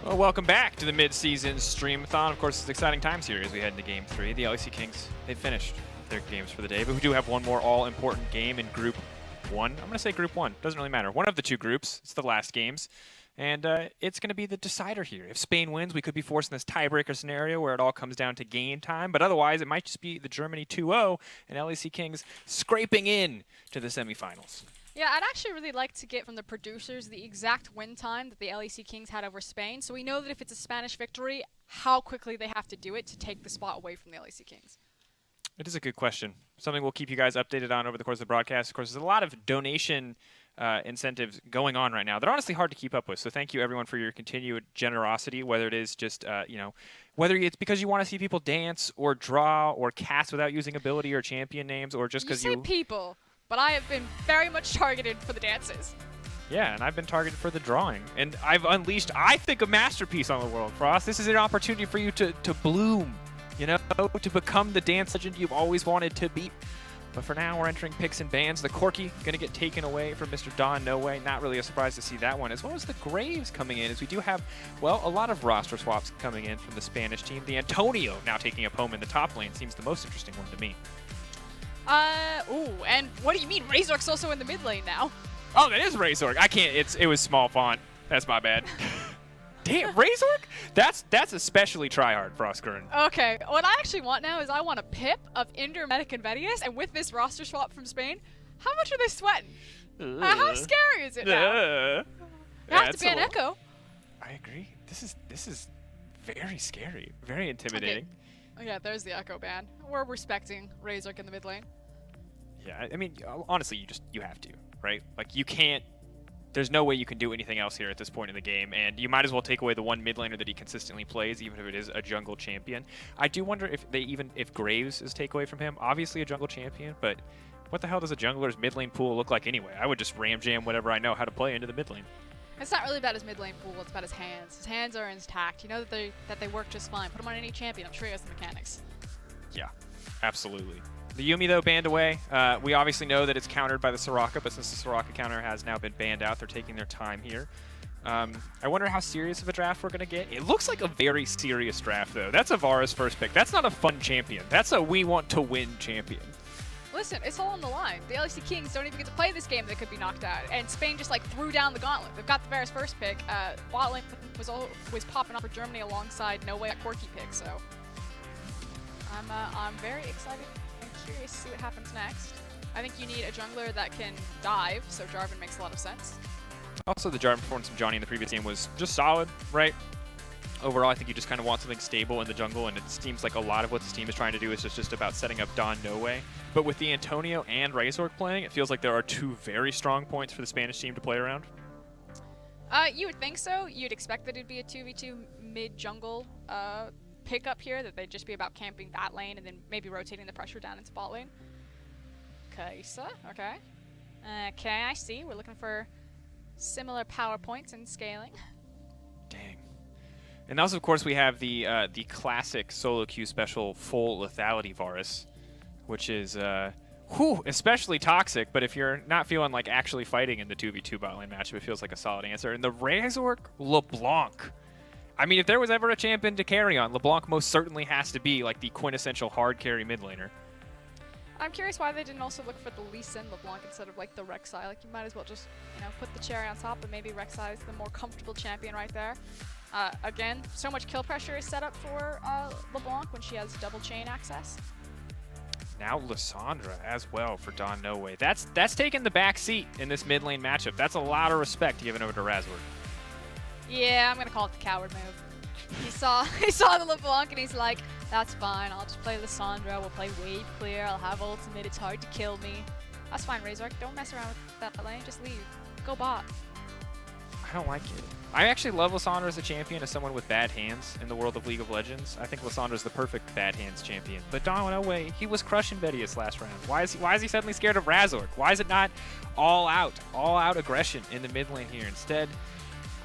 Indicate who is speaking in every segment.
Speaker 1: Well, welcome back to the Mid-Season Streamathon. Of course, it's exciting times here as we head into Game 3. The LEC Kings, they've finished their games for the day, but we do have one more all-important game in Group 1. I'm going to say Group 1. Doesn't really matter. One of the two groups. It's the last games. And it's going to be the decider here. If Spain wins, we could be forced in this tiebreaker scenario where it all comes down to game time. But otherwise, it might just be the Germany 2-0 and LEC Kings scraping in to the semifinals.
Speaker 2: Yeah, I'd actually really like to get from the producers the exact win time that the LEC Kings had over Spain, so we know that if it's a Spanish victory, how quickly they have to do it to take the spot away from the LEC Kings.
Speaker 1: It is a good question. Something we'll keep you guys updated on over the course of the broadcast. Of course, there's a lot of donation incentives going on right now. They're honestly hard to keep up with, so thank you everyone for your continued generosity, whether it is just, whether it's because you want to see people dance or draw or cast without using ability or champion names, or just because
Speaker 2: you say people. But I have been very much targeted for the dances.
Speaker 1: Yeah, and I've been targeted for the drawing. And I've unleashed, I think, a masterpiece on the world, Frost. This is an opportunity for you to bloom, to become the dance legend you've always wanted to be. But for now, we're entering picks and bans. The Corky going to get taken away from Mr. Don No Way. Not really a surprise to see that one, as well as the Graves coming in, as we do have, well, a lot of roster swaps coming in from the Spanish team. The Antonio now taking up home in the top lane seems the most interesting one to me.
Speaker 2: And what do you mean? Razork's also in the mid lane now.
Speaker 1: Oh, that is Razork. I can't, it was small font. That's my bad. Damn, Razork? That's especially tryhard, Frostgurn.
Speaker 2: Okay, what I actually want now is I want a pip of Inder, Medic, and Vedius, and with this roster swap from Spain, how much are they sweating? How scary is it now? It has to be an Echo.
Speaker 1: I agree. This is very scary, very intimidating.
Speaker 2: Okay. Oh, yeah, there's the Echo ban. We're respecting Razork in the mid lane.
Speaker 1: Yeah, I mean, honestly, you have to, right? Like, you can't, there's no way you can do anything else here at this point in the game, and you might as well take away the one mid laner that he consistently plays, even if it is a jungle champion. I do wonder if Graves is take away from him. Obviously a jungle champion, but what the hell does a jungler's mid lane pool look like anyway? I would just ram jam whatever I know how to play into the mid lane.
Speaker 2: It's not really about his mid lane pool, it's about his hands. His hands are intact. You know that they work just fine. Put him on any champion, I'm sure he has the mechanics.
Speaker 1: Yeah, absolutely. The Yuumi, though, banned away. We obviously know that it's countered by the Soraka, but since the Soraka counter has now been banned out, they're taking their time here. I wonder how serious of a draft we're going to get. It looks like a very serious draft, though. That's Avara's first pick. That's not a fun champion. That's a we-want-to-win champion.
Speaker 2: Listen, it's all on the line. The LEC Kings don't even get to play this game that could be knocked out, and Spain just threw down the gauntlet. They've got the Varus first pick. Bot lane was popping up for Germany alongside No Way at Corky pick, so I'm very excited and curious to see what happens next. I think you need a jungler that can dive, so Jarvan makes a lot of sense. Also,
Speaker 1: the Jarvan performance from Johnny in the previous game was just solid, right? Overall, I think you just kind of want something stable in the jungle, and it seems like a lot of what this team is trying to do is just about setting up Don No Way. But with the Antonio and Razork playing, it feels like there are two very strong points for the Spanish team to play around.
Speaker 2: You would think so. You'd expect that it'd be a 2v2 mid-jungle pickup here, that they'd just be about camping that lane and then maybe rotating the pressure down into bot lane. Kaisa, okay. Okay, I see. We're looking for similar power points and scaling.
Speaker 1: Dang. And also, of course, we have the classic solo queue special full lethality Varus, which is especially toxic. But if you're not feeling like actually fighting in the 2v2 bot lane matchup, it feels like a solid answer. And the Razork LeBlanc. I mean, if there was ever a champion to carry on, LeBlanc most certainly has to be like the quintessential hard carry mid laner.
Speaker 2: I'm curious why they didn't also look for the Lee Sin LeBlanc instead of like the Rek'Sai. Like, you might as well just, put the cherry on top, and maybe Rek'Sai is the more comfortable champion right there. Again, so much kill pressure is set up for LeBlanc when she has double chain access.
Speaker 1: Now Lissandra as well for Don No Way. That's taken the back seat in this mid lane matchup. That's a lot of respect given over to Razork.
Speaker 2: Yeah, I'm gonna call it the coward move. He saw the LeBlanc and he's like, that's fine, I'll just play Lissandra, we'll play wave clear, I'll have ultimate, it's hard to kill me. That's fine, Razork, don't mess around with that lane, just leave. Go bot.
Speaker 1: I don't like it. I actually love Lissandra as a champion, as someone with bad hands in the world of League of Legends. I think Lissandra's the perfect bad hands champion. But Don No Way, he was crushing Vedius last round. Why is he suddenly scared of Razork? Why is it not all out aggression in the mid lane here? Instead,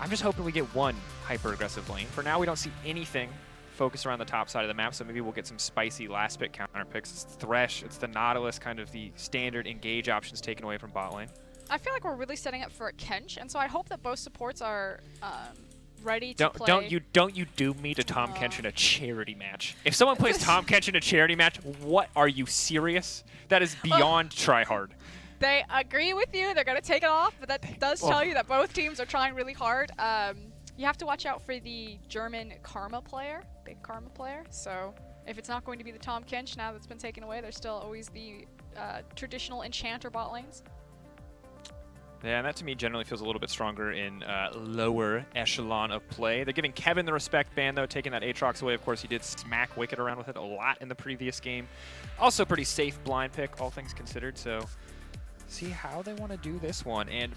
Speaker 1: I'm just hoping we get one hyper-aggressive lane. For now, we don't see anything focused around the top side of the map, so maybe we'll get some spicy last-pick counter picks. It's Thresh, it's the Nautilus, kind of the standard engage options taken away from bot lane.
Speaker 2: I feel like we're really setting up for a Kench, and so I hope that both supports are ready to play.
Speaker 1: Don't you doom me to Tahm Kench in a charity match. If someone plays Tahm Kench in a charity match, what, are you serious? That is beyond try hard.
Speaker 2: They agree with you. They're going to take it off, but that does tell you that both teams are trying really hard. You have to watch out for the German Karma player, big Karma player. So if it's not going to be the Tahm Kench now that's been taken away, there's still always the traditional Enchanter bot lanes.
Speaker 1: Yeah, and that to me generally feels a little bit stronger in lower echelon of play. They're giving Kevin the respect ban, though, taking that Aatrox away. Of course, he did smack Wicked around with it a lot in the previous game. Also pretty safe blind pick, all things considered. So see how they want to do this one. And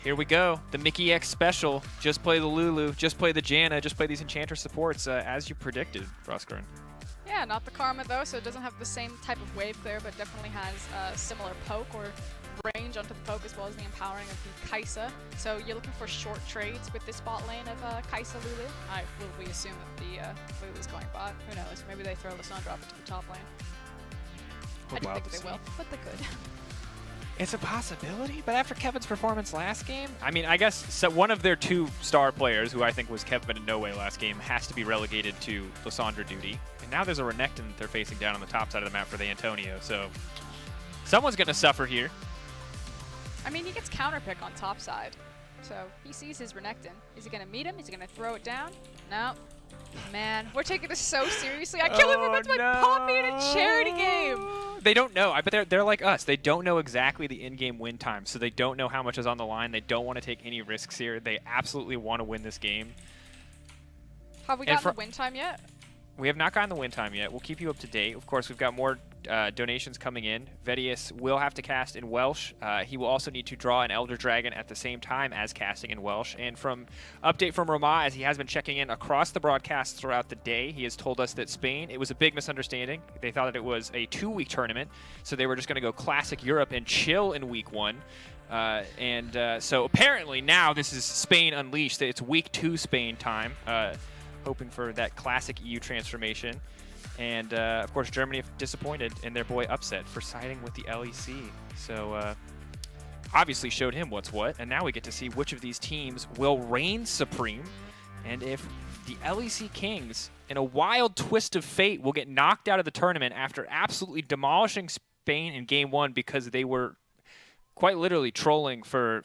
Speaker 1: here we go. The Mickey X special. Just play the Lulu, just play the Janna, just play these Enchanter supports as you predicted, Frostgren.
Speaker 2: Yeah, not the Karma, though, so it doesn't have the same type of wave clear, but definitely has a similar poke or range onto the poke, as well as the empowering of the Kai'Sa. So you're looking for short trades with this bot lane of Kai'Sa Lulu. We assume that the Lulu's going bot. Who knows? Maybe they throw Lissandra up into the top lane. I don't think they will, but they could.
Speaker 1: It's a possibility, but after Kevin's performance last game, I mean, I guess one of their two star players, who I think was Kevin in no way last game, has to be relegated to Lissandra duty. And now there's a Renekton that they're facing down on the top side of the map for the Antonio, so someone's going to suffer here.
Speaker 2: I mean, he gets counterpick on top side, so he sees his Renekton. Is he going to meet him? Is he going to throw it down? No. Man, we're taking this so seriously. I can't believe we're about to play Poppy in a charity game.
Speaker 1: They don't know. I bet they're like us. They don't know exactly the in-game win time, so they don't know how much is on the line. They don't want to take any risks here. They absolutely want to win this game.
Speaker 2: Have we gotten the win time yet?
Speaker 1: We have not gotten the win time yet. We'll keep you up to date. Of course, we've got more donations coming in. Vedius will have to cast in Welsh. He will also need to draw an Elder Dragon at the same time as casting in Welsh. And from update from Roma, as he has been checking in across the broadcasts throughout the day, he has told us that Spain, it was a big misunderstanding. They thought that it was a 2-week tournament, so they were just going to go Classic Europe and chill in week 1. So apparently now this is Spain Unleashed. It's week 2 Spain time. Hoping for that classic EU transformation. And, of course, Germany disappointed in their boy Upset for siding with the LEC. So, obviously showed him what's what. And now we get to see which of these teams will reign supreme. And if the LEC Kings, in a wild twist of fate, will get knocked out of the tournament after absolutely demolishing Spain in Game 1 because they were quite literally trolling for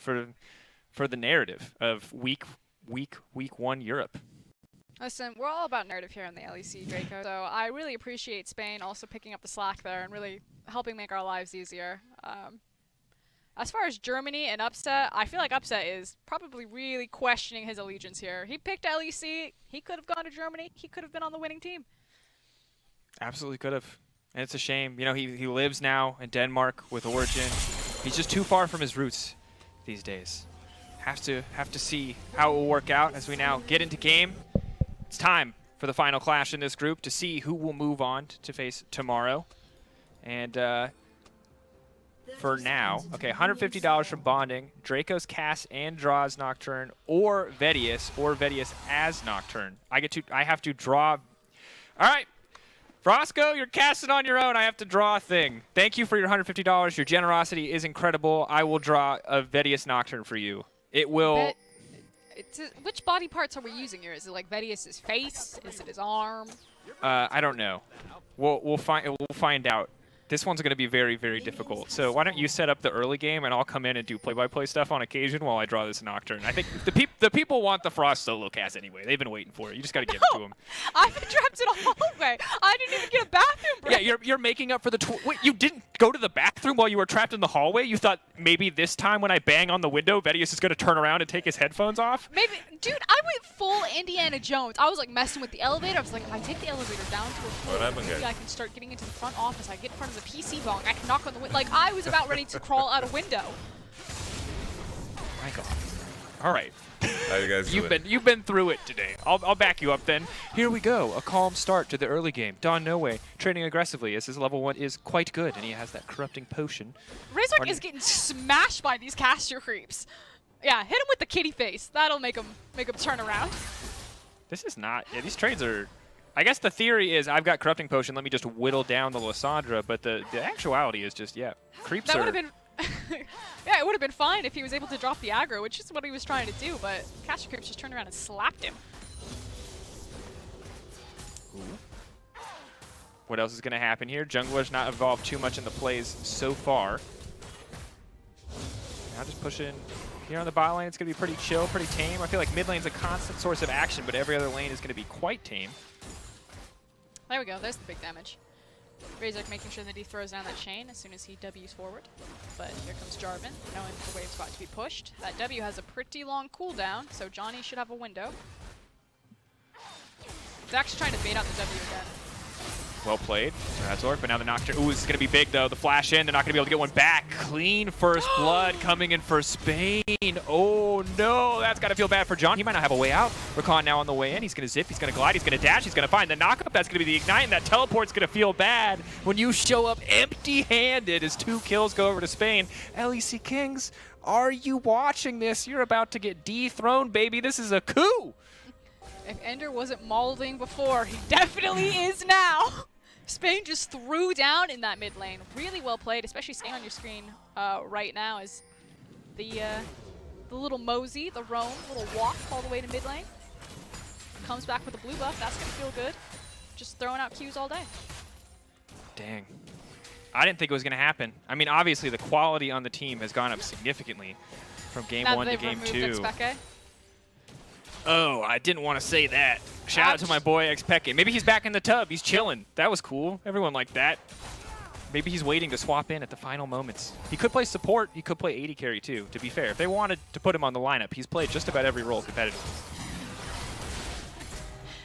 Speaker 1: the narrative of week 1 Europe.
Speaker 2: Listen, we're all about narrative here on the LEC, Draco, so I really appreciate Spain also picking up the slack there and really helping make our lives easier. As far as Germany and Upset, I feel like Upset is probably really questioning his allegiance here. He picked LEC, he could have gone to Germany, he could have been on the winning team.
Speaker 1: Absolutely could have. And it's a shame. You know, he lives now in Denmark with Origin. He's just too far from his roots these days. Have to see how it will work out as we now get into game. It's time for the final clash in this group to see who will move on to face tomorrow. And for now, okay, $150 from Bonding, Draco's cast and draws Nocturne, or Vedius as Nocturne. I have to draw. All right, Frosco, you're casting on your own. I have to draw a thing. Thank you for your $150. Your generosity is incredible. I will draw a Vedius Nocturne for you. It will.
Speaker 2: Which body parts are we using here? Is it like Vedius's face? Is it his arm?
Speaker 1: I don't know. We'll find out. This one's going to be very, very difficult. So why don't you set up the early game, and I'll come in and do play-by-play stuff on occasion while I draw this Nocturne. I think the people want the Frost solo cast anyway. They've been waiting for it. You just got to give it to them.
Speaker 2: I've been trapped in a hallway. I didn't even get a bathroom break.
Speaker 1: Yeah, you're making up for the... Wait, you didn't go to the bathroom while you were trapped in the hallway? You thought maybe this time when I bang on the window, Vedius is going to turn around and take his headphones off?
Speaker 2: Maybe... Dude, I went full Indiana Jones. I was like messing with the elevator. I was like, if I take the elevator down to a floor, maybe I can start getting into the front office. I get in front of the PC bong. I can knock on the window. Like, I was about ready to crawl out a window.
Speaker 1: My God. All right.
Speaker 3: How you guys doing?
Speaker 1: You've been through it today. I'll back you up then. Here we go. A calm start to the early game. Don No Way trading aggressively as his level 1 is quite good, and he has that corrupting potion.
Speaker 2: Razork is getting smashed by these caster creeps. Yeah, hit him with the kitty face. That'll make him turn around.
Speaker 1: This is not. Yeah, these trades are. I guess the theory is I've got corrupting potion. Let me just whittle down the Lissandra, but the actuality is just creeps
Speaker 2: That
Speaker 1: are.
Speaker 2: would have been Yeah, it would have been fine if he was able to drop the aggro, which is what he was trying to do, but Caster Creeps just turned around and slapped him.
Speaker 1: Ooh. What else is going to happen here? Jungler's not involved too much in the plays so far. Now just pushing here on the bot lane. It's going to be pretty chill, pretty tame. I feel like mid lane's a constant source of action, but every other lane is going to be quite tame.
Speaker 2: There we go. There's the big damage. Razork making sure that he throws down that chain as soon as he W's forward. But here comes Jarvan, knowing the wave's about to be pushed. That W has a pretty long cooldown, so Johnny should have a window. He's actually trying to bait out the W again.
Speaker 1: Well played, Razork, but now the Nocturne. Ooh, this is going to be big, though. The flash in, they're not going to be able to get one back. Clean first blood coming in for Spain. Oh, no, that's got to feel bad for John. He might not have a way out. Rakan now on the way in. He's going to zip, he's going to glide, he's going to dash, he's going to find the knockup. That's going to be the ignite, and that teleport's going to feel bad when you show up empty-handed as 2 kills go over to Spain. LEC Kings, are you watching this? You're about to get dethroned, baby. This is a coup.
Speaker 2: If Ender wasn't mauling before, he definitely is now. Spain just threw down in that mid lane. Really well played, especially staying on your screen right now is the little mosey, the roam, little walk all the way to mid lane. Comes back with a blue buff. That's going to feel good. Just throwing out Qs all day.
Speaker 1: Dang. I didn't think it was going to happen. I mean, obviously, the quality on the team has gone up significantly from game 1 to game 2. Oh, I didn't want to say that. Shout out to my boy Xpeke. Maybe he's back in the tub. He's chilling. That was cool. Everyone liked that. Maybe he's waiting to swap in at the final moments. He could play support. He could play AD carry too, to be fair. If they wanted to put him on the lineup, he's played just about every role competitively.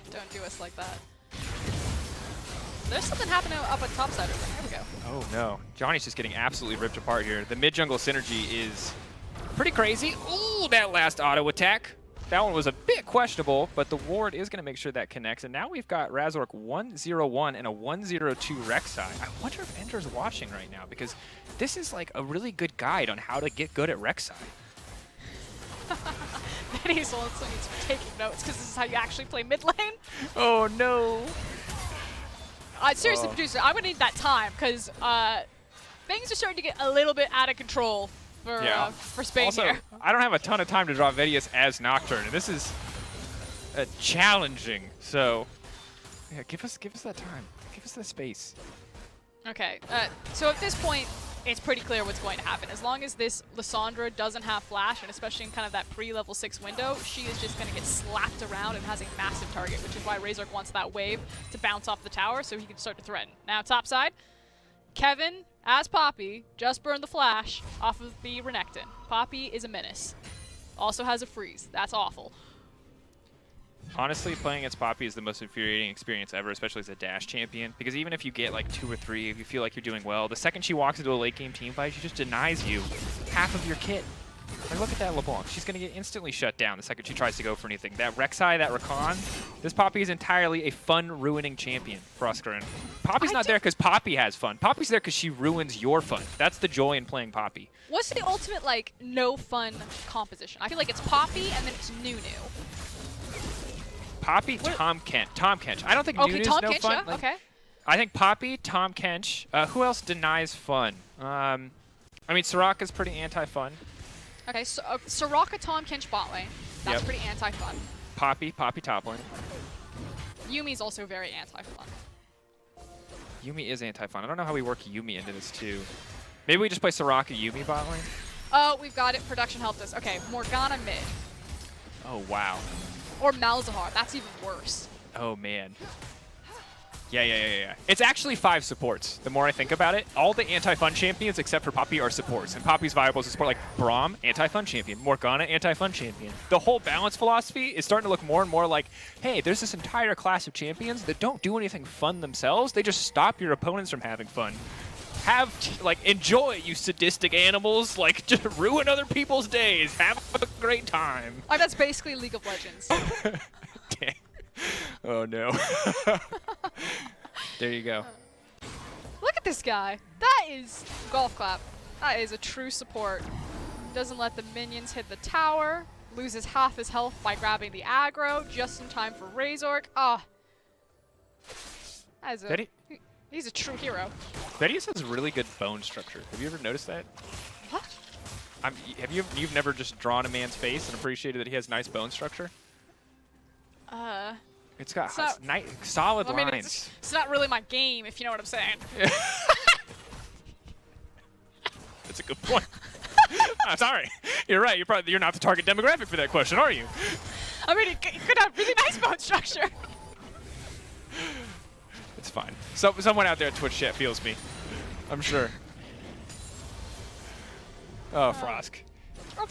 Speaker 2: Don't do us like that. There's something happening up at top side. Here we go.
Speaker 1: Oh, no. Johnny's just getting absolutely ripped apart here. The mid-jungle synergy is pretty crazy. Ooh, that last auto attack. That one was a bit questionable, but the ward is going to make sure that connects. And now we've got Razork 1-0-1 and a 1-0-2 Rek'Sai. I wonder if Ender's watching right now, because this is like a really good guide on how to get good at Rek'Sai.
Speaker 2: Benny's also needs to be taking notes, because this is how you actually play mid lane.
Speaker 1: Oh, no.
Speaker 2: Seriously, producer, I'm going to need that time, because things are starting to get a little bit out of control for Spain
Speaker 1: also,
Speaker 2: here.
Speaker 1: I don't have a ton of time to draw Vedius as Nocturne, and this is challenging. So, yeah, give us that time. Give us the space.
Speaker 2: Okay, so at this point, it's pretty clear what's going to happen. As long as this Lissandra doesn't have flash, and especially in kind of that pre-level 6 window, she is just going to get slapped around and has a massive target, which is why Razork wants that wave to bounce off the tower so he can start to threaten. Now, top side, Kevin, as Poppy, just burned the flash off of the Renekton. Poppy is a menace. Also has a freeze. That's awful.
Speaker 1: Honestly, playing against Poppy is the most infuriating experience ever, especially as a dash champion, because even if you get like 2 or 3, if you feel like you're doing well, the second she walks into a late game team fight, she just denies you half of your kit. Like, look at that LeBlanc. She's going to get instantly shut down the second she tries to go for anything. That Rek'Sai, that Rakan, this Poppy is entirely a fun-ruining champion for Oscarin. Poppy's not there because Poppy has fun. Poppy's there because she ruins your fun. That's the joy in playing Poppy.
Speaker 2: What's the ultimate, like, no-fun composition? I feel like it's Poppy and then it's Nunu.
Speaker 1: Poppy, Tom Kench. I don't think Nunu's
Speaker 2: Tom
Speaker 1: no
Speaker 2: Kench,
Speaker 1: fun.
Speaker 2: yeah,
Speaker 1: Like,
Speaker 2: okay.
Speaker 1: I think Poppy, Tom Kench. Who else denies fun? I mean, Soraka's pretty anti-fun.
Speaker 2: Okay, so Soraka, Tom Kench bot lane. That's
Speaker 1: Yep.
Speaker 2: pretty anti-fun.
Speaker 1: Poppy top lane.
Speaker 2: Yumi's also very anti-fun.
Speaker 1: Yumi is anti-fun. I don't know how we work Yumi into this too. Maybe we just play Soraka Yumi bot lane?
Speaker 2: Oh, we've got it. Production helped us. Okay, Morgana mid.
Speaker 1: Oh, wow.
Speaker 2: Or Malzahar. That's even worse.
Speaker 1: Oh, man. Yeah. It's actually 5 supports, the more I think about it. All the anti-fun champions, except for Poppy, are supports. And Poppy's viable as a support, like Braum, anti-fun champion. Morgana, anti-fun champion. The whole balance philosophy is starting to look more and more like, hey, there's this entire class of champions that don't do anything fun themselves. They just stop your opponents from having fun. Enjoy, you sadistic animals. Like, just ruin other people's days. Have a great time.
Speaker 2: Oh, that's basically League of Legends.
Speaker 1: Dang. Oh, no. There you go.
Speaker 2: Look at this guy. That is golf clap. That is a true support. Doesn't let the minions hit the tower. Loses half his health by grabbing the aggro just in time for Razork. Ah. He's a true hero.
Speaker 1: Vedius has really good bone structure. Have you ever noticed that? You've never just drawn a man's face and appreciated that he has nice bone structure? It's got solid lines.
Speaker 2: It's not really my game, if you know what I'm saying.
Speaker 1: That's a good point. I'm sorry. You're right. You're not the target demographic for that question, are you?
Speaker 2: I mean, it could have really nice bone structure.
Speaker 1: It's fine. So someone out there at Twitch chat feels me. I'm sure. Oh, Frosk.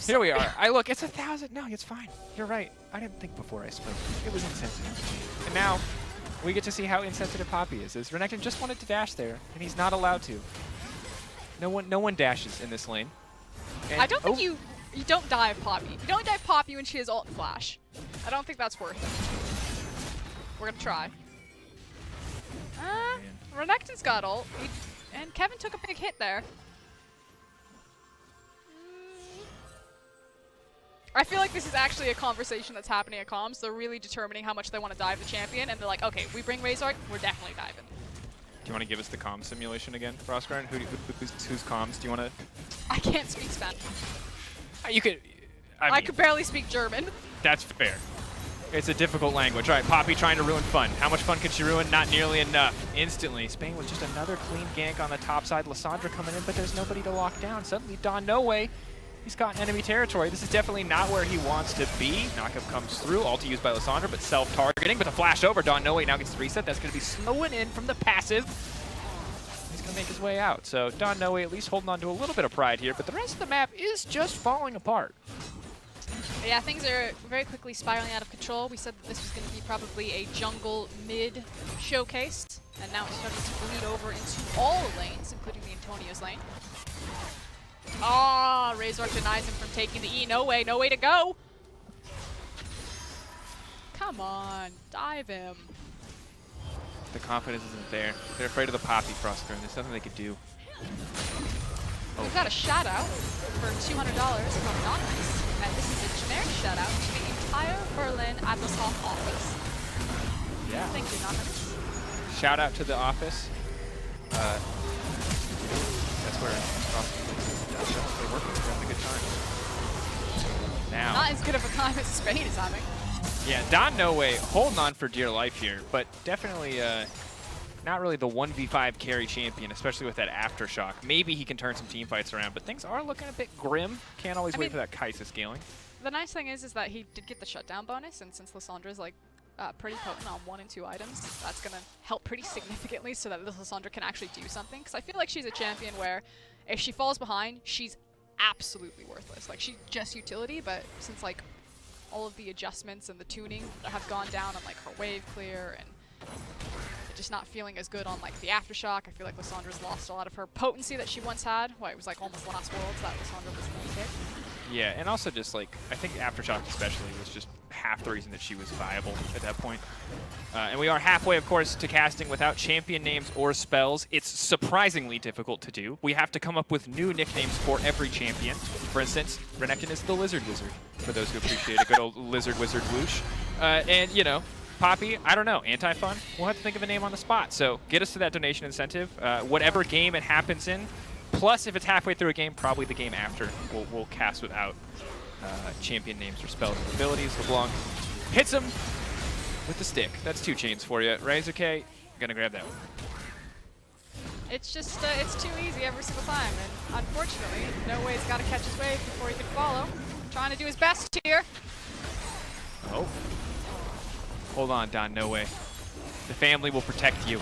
Speaker 1: Here we are. Look, it's 1,000. No, it's fine. You're right. I didn't think before I spoke. It was insensitive. And now we get to see how insensitive Poppy is. Renekton just wanted to dash there, and he's not allowed to. No one dashes in this lane. And
Speaker 2: I don't think you don't dive Poppy. You don't dive Poppy when she has ult and flash. I don't think that's worth it. We're gonna try. Renekton's got ult, and Kevin took a big hit there. I feel like this is actually a conversation that's happening at comms. They're really determining how much they want to dive the champion, and they're like, okay, we bring Razor, we're definitely diving.
Speaker 1: Do you want to give us the comms simulation again, Frostgrind? Who's comms? Do you want to?
Speaker 2: I can't speak Spanish.
Speaker 1: You could.
Speaker 2: I could barely speak German.
Speaker 1: That's fair. It's a difficult language. All right, Poppy trying to ruin fun. How much fun could she ruin? Not nearly enough. Instantly, Spain with just another clean gank on the top side. Lissandra coming in, but there's nobody to lock down. Suddenly, Don No Way. He's caught in enemy territory. This is definitely not where he wants to be. Knockup comes through. Ulti used by Lissandra, but self-targeting. But the flash over. Don No Way now gets the reset. That's going to be slowing in from the passive. He's going to make his way out. So Don No Way at least holding on to a little bit of pride here, but the rest of the map is just falling apart.
Speaker 2: Yeah, things are very quickly spiraling out of control. We said that this was going to be probably a jungle mid showcase, and now it's starting to bleed over into all lanes, including the Antonio's lane. Ah, Razor denies him from taking the E. No way to go. Come on, dive him.
Speaker 1: The confidence isn't there. They're afraid of the Poppy Froster, and there's nothing they could do.
Speaker 2: Oh. We've got a shout out for $200 from Anonymous, and this is a generic shout out to the entire Berlin Atlas Hawk office.
Speaker 1: Yeah.
Speaker 2: Thank you, Anonymous.
Speaker 1: Shout out to the office. That's where they're working. They're having a good time. Now.
Speaker 2: Not as good of a time as Spain is having.
Speaker 1: Yeah, Don No Way holding on for dear life here, but definitely not really the 1v5 carry champion, especially with that aftershock. Maybe he can turn some team fights around, but things are looking a bit grim. Can't always wait for that Kai'Sa scaling.
Speaker 2: The nice thing is that he did get the shutdown bonus, and since Lissandra's like pretty potent on 1 and 2 items, that's gonna help pretty significantly so that Lissandra can actually do something. Because I feel like she's a champion where if she falls behind, she's absolutely worthless. Like, she's just utility, but since like all of the adjustments and the tuning have gone down on like her wave clear and just not feeling as good on like the aftershock, I feel like Lissandra's lost a lot of her potency that she once had. Well, it was like almost last Worlds that Lissandra was the pick.
Speaker 1: Yeah, and also just like, I think aftershock especially was just half the reason that she was viable at that point. And we are halfway, of course, to casting without champion names or spells. It's surprisingly difficult to do. We have to come up with new nicknames for every champion. For instance, Renekton is the Lizard Wizard, for those who appreciate a good old Lizard Wizard whoosh. And, you know, Poppy, I don't know, anti-fun? We'll have to think of a name on the spot. So get us to that donation incentive. Whatever game it happens in, plus if it's halfway through a game, probably the game after, we'll cast without champion names or spells or abilities. LeBlanc hits him with the stick. That's 2 chains for you. Razor K, gonna grab that one.
Speaker 2: It's just, it's too easy every single time, and unfortunately, No Way's got to catch his wave before he can follow. Trying to do his best here.
Speaker 1: Oh. Hold on, Don No Way. The family will protect you.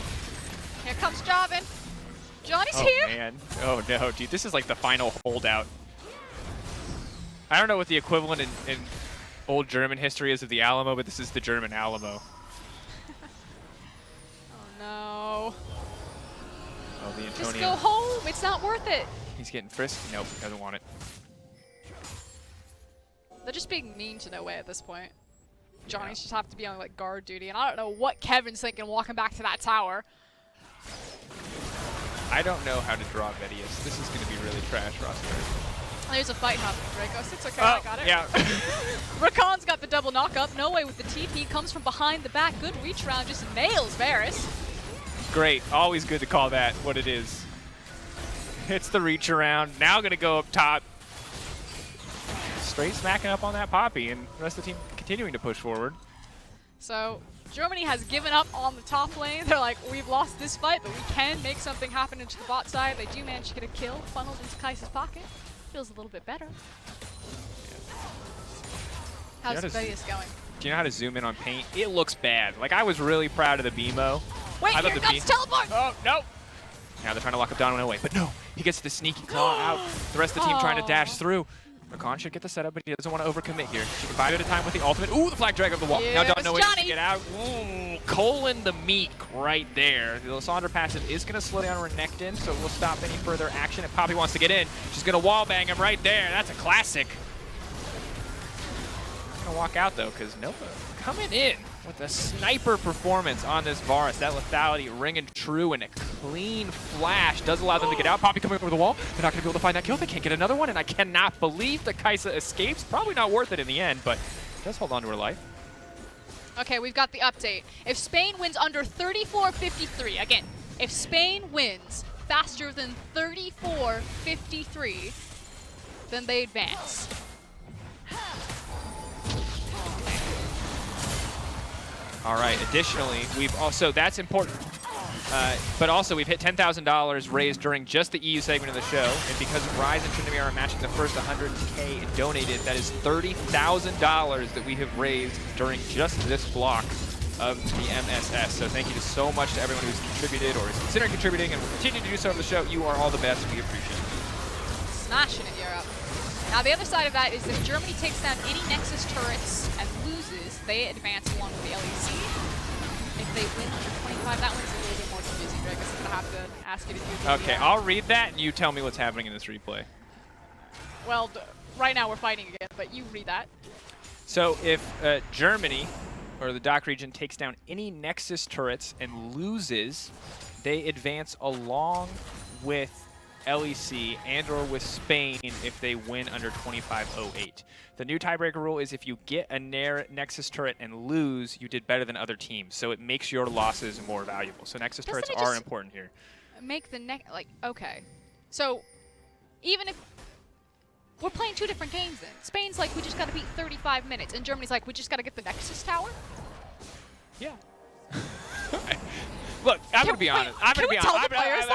Speaker 2: Here comes Jarvan. Johnny's
Speaker 1: oh,
Speaker 2: here.
Speaker 1: Man. Oh no, dude, this is like the final holdout. I don't know what the equivalent in old German history is of the Alamo, but this is the German Alamo.
Speaker 2: Oh no.
Speaker 1: Oh, the Antonio.
Speaker 2: Just go home. It's not worth it.
Speaker 1: He's getting frisked. Nope, doesn't want it.
Speaker 2: They're just being mean to No Way at this point. Johnny's just have to be on like guard duty, and I don't know what Kevin's thinking walking back to that tower.
Speaker 1: I don't know how to draw Vedius. This is going to be really trash roster.
Speaker 2: There's a fight happening, Dracos. It's okay, I got it.
Speaker 1: Yeah.
Speaker 2: Rakan's got the double knockup. No Way with the TP comes from behind the back. Good reach round, just nails Varus.
Speaker 1: Great. Always good to call that what it is. Hits the reach around. Now going to go up top. straight smacking up on that Poppy, and the rest of the team continuing to push forward.
Speaker 2: So Germany has given up on the top lane. They're like, we've lost this fight, but we can make something happen into the bot side. They do manage to get a kill, funneled into Kai'Sa's pocket. Feels a little bit better. How's Vedius going?
Speaker 1: Do you know how to zoom in on paint? It looks bad. Like, I was really proud of the BMO.
Speaker 2: Wait, here comes teleport!
Speaker 1: Oh, no! Now they're trying to lock up Donovan away, but no! He gets the sneaky claw out. The rest of the team trying to dash through. Rakan should get the setup, but he doesn't want to overcommit here. She can buy it at a time with the ultimate. Ooh, the flag drag of the wall. Now Don knows to get out. Ooh, Colin the Meek right there. The Lysandra passive is going to slow down Renekton, so we'll stop any further action. If Poppy wants to get in, she's going to wall bang him right there. That's a classic. Going to walk out, though, because Nova coming in with a sniper performance on this Varus. That lethality ringing true, and a clean flash does allow them to get out. Poppy coming over the wall. They're not going to be able to find that kill. They can't get another one, and I cannot believe that Kai'Sa escapes. Probably not worth it in the end, but does hold on to her life.
Speaker 2: Okay, we've got the update. If Spain wins under 34-53, again, if Spain wins faster than 34-53, then they advance.
Speaker 1: All right, additionally, we've also, that's important, but also we've hit $10,000 raised during just the EU segment of the show, and because Rise and Trinity are matching the first 100K donated, that is $30,000 that we have raised during just this block of the MSS. So thank you so much to everyone who's contributed or is considering contributing and will continue to do so over the show. You are all the best. We appreciate it.
Speaker 2: Smashing it, Europe. Now the other side of that is if Germany takes down any Nexus turrets and loses, they advance along with the LEC. If they win under 25, that one's a little bit more confusing, Greg. I'm going to have to ask you to do the
Speaker 1: Okay, I'll read that and you tell me what's happening in this replay.
Speaker 2: Well, right now we're fighting again, but you read that.
Speaker 1: So if Germany, or the DACH region, takes down any Nexus turrets and loses, they advance along with LEC and or with Spain if they win under 25.08. The new tiebreaker rule is if you get a Nexus turret and lose, you did better than other teams. So it makes your losses more valuable. So Nexus turrets are important here.
Speaker 2: Make the okay. So even if we're playing two different games then. Spain's like, we just got to beat 35 minutes. And Germany's like, we just got to get the Nexus tower?
Speaker 1: Yeah. Look, I'm going to be honest. I'm going to be honest.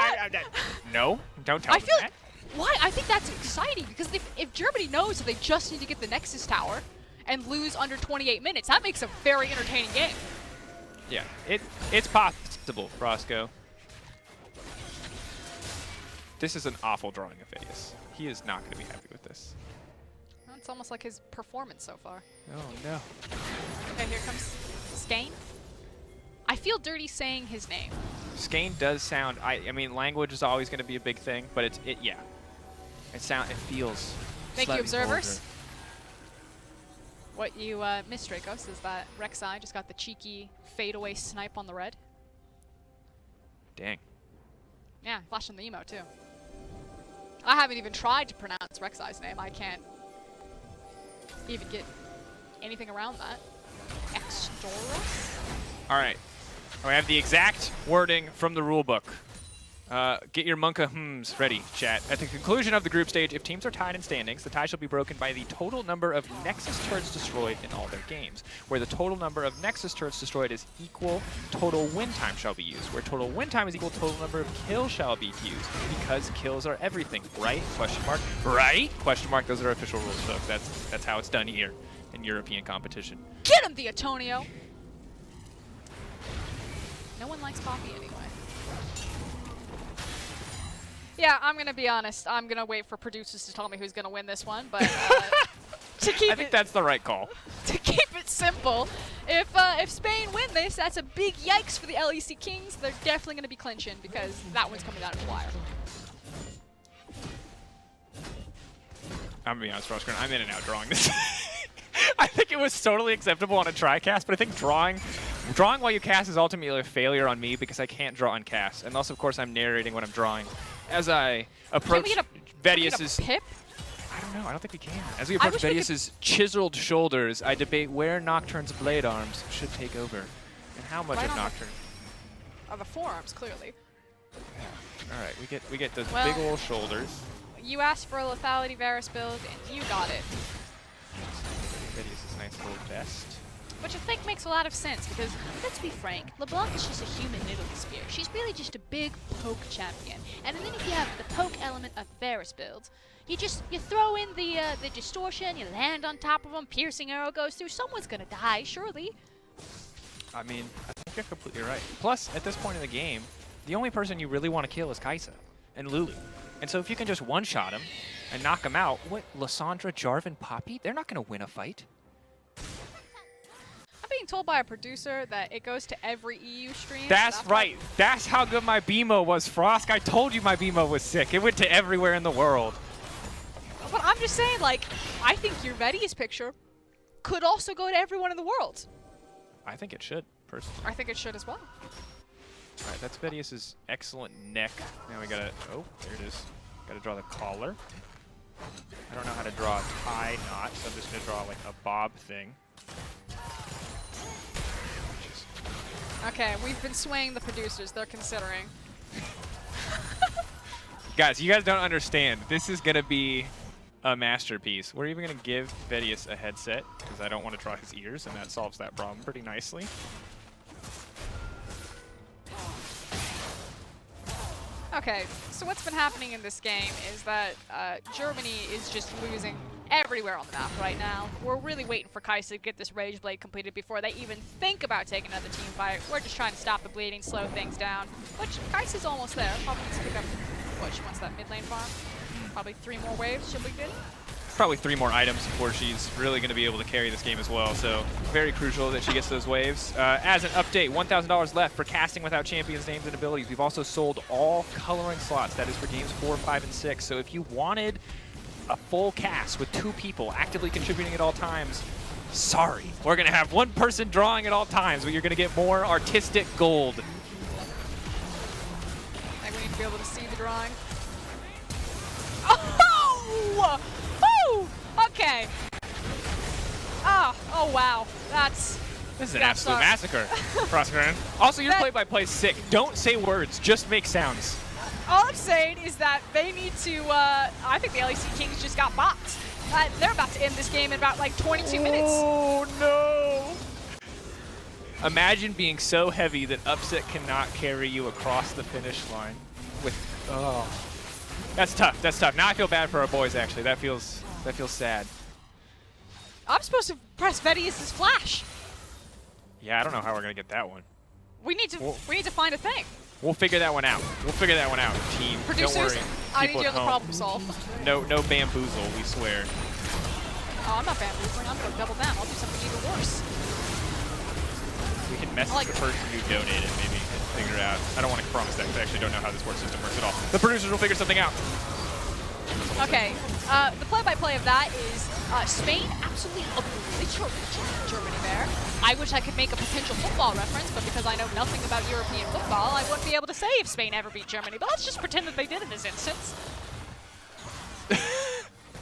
Speaker 1: No, don't tell them that.
Speaker 2: Why? I think that's exciting because if Germany knows that they just need to get the Nexus tower and lose under 28 minutes, that makes a very entertaining game.
Speaker 1: Yeah, it's possible, Roscoe. This is an awful drawing of Vedius. He is not going to be happy with this.
Speaker 2: Well, it's almost like his performance so far.
Speaker 1: Oh, no.
Speaker 2: Okay, here comes Skane. I feel dirty saying his name.
Speaker 1: Skane does sound, I mean, language is always going to be a big thing, but it feels
Speaker 2: Thank you, observers.
Speaker 1: older.
Speaker 2: What you missed, Dracos, is that Rek'Sai just got the cheeky fadeaway snipe on the red.
Speaker 1: Dang.
Speaker 2: Yeah, flashing the emo too. I haven't even tried to pronounce Rek'Sai's name. I can't even get anything around that. Extoros?
Speaker 1: All right. We have the exact wording from the rulebook. Get your Monka hmms ready, chat. At the conclusion of the group stage, if teams are tied in standings, the tie shall be broken by the total number of Nexus turrets destroyed in all their games. Where the total number of Nexus turrets destroyed is equal, total win time shall be used. Where total win time is equal, total number of kills shall be used. Because kills are everything, right? Question mark. Right? Question mark. Those are official rules, folks. That's how it's done here in European competition.
Speaker 2: Get him, the Antonio! No one likes Poppy anyway. Yeah, I'm gonna be honest. I'm gonna wait for producers to tell me who's gonna win this one, but to keep
Speaker 1: I think that's the right call.
Speaker 2: To keep it simple, if Spain win this, that's a big yikes for the LEC Kings. They're definitely gonna be clinching because that one's coming down to the wire.
Speaker 1: I'm gonna be honest, Roscoe. I'm in and out drawing this. I think it was totally acceptable on a try-cast, but I think drawing while you cast is ultimately a failure on me because I can't draw on cast. And also, of course, I'm narrating what I'm drawing. As I approach Vedius's...
Speaker 2: Pip?
Speaker 1: I don't know. I don't think we can. As we approach Vedius's chiseled shoulders, I debate where Nocturne's blade arms should take over. And how much of Nocturne...
Speaker 2: The forearms, clearly.
Speaker 1: All right, we get those big old shoulders.
Speaker 2: You asked for a lethality Varus build, and you got it.
Speaker 1: Gold vest.
Speaker 2: Which I think makes a lot of sense because, let's be frank, LeBlanc is just a human middle spear. She's really just a big poke champion. And then if you have the poke element of Varus builds, you throw in the distortion, you land on top of them, piercing arrow goes through, someone's gonna die, surely.
Speaker 1: I mean, I think you're completely right. Plus, at this point in the game, the only person you really want to kill is Kaisa and Lulu. And so if you can just one-shot him and knock him out, what, Lysandra, Jarvan, Poppy? They're not going to win a fight.
Speaker 2: I'm being told by a producer that it goes to every EU stream.
Speaker 1: That's right. That's how good my BMO was, Frosk. I told you my BMO was sick. It went to everywhere in the world.
Speaker 2: But I'm just saying, like, I think your Vedius picture could also go to everyone in the world.
Speaker 1: I think it should, personally.
Speaker 2: I think it should as well.
Speaker 1: All right, that's Vedius's excellent neck. Now we gotta, oh, there it is. Gotta draw the collar. I don't know how to draw a tie knot, so I'm just gonna draw like a bob thing.
Speaker 2: Okay, we've been swaying the producers. They're considering.
Speaker 1: Guys, you guys don't understand. This is gonna be a masterpiece. We're even gonna give Vedius a headset because I don't want to draw his ears, and that solves that problem pretty nicely.
Speaker 2: Okay, so what's been happening in this game is that Germany is just losing everywhere on the map right now. We're really waiting for Kaisa to get this Rage Blade completed before they even think about taking another team fight. We're just trying to stop the bleeding, slow things down. Which, Kaisa's almost there. Probably needs to pick up, what, she wants that mid lane farm? Probably 3 more waves, she'll be good.
Speaker 1: Probably 3 more items before she's really going to be able to carry this game as well. So very crucial that she gets those waves. As an update, $1,000 left for casting without champions' names and abilities. We've also sold all coloring slots. That is for games 4, 5, and 6. So if you wanted a full cast with 2 people actively contributing at all times, sorry. We're going to have 1 person drawing at all times, but you're going to get more artistic gold.
Speaker 2: I think we need to be able to see the drawing. Oh! Woo! Okay. Oh wow. This
Speaker 1: is an absolute massacre, Prosperin. Also, your play-by-play's sick. Don't say words, just make sounds.
Speaker 2: All I'm saying is that they need to, I think the LEC Kings just got bopped. They're about to end this game in about like 22 minutes.
Speaker 1: Oh no! Imagine being so heavy that Upset cannot carry you across the finish line with, oh. That's tough. That's tough. Now I feel bad for our boys. Actually, that feels sad.
Speaker 2: I'm supposed to press Vedius's flash.
Speaker 1: Yeah, I don't know how we're gonna get that one.
Speaker 2: We need to find a thing.
Speaker 1: We'll figure that one out. We'll figure that one out, team.
Speaker 2: Producers,
Speaker 1: don't worry.
Speaker 2: I need you to problem solve.
Speaker 1: No bamboozle. We swear.
Speaker 2: Oh, I'm not bamboozling. I'm gonna double down. I'll do something even worse.
Speaker 1: We can message the person who donated, maybe, and figure out. I don't want to promise that because I actually don't know how this system works at all. The producers will figure something out.
Speaker 2: Okay, the play-by-play of that is Spain absolutely obliterated Germany there. I wish I could make a potential football reference, but because I know nothing about European football, I wouldn't be able to say if Spain ever beat Germany. But let's just pretend that they did in this instance.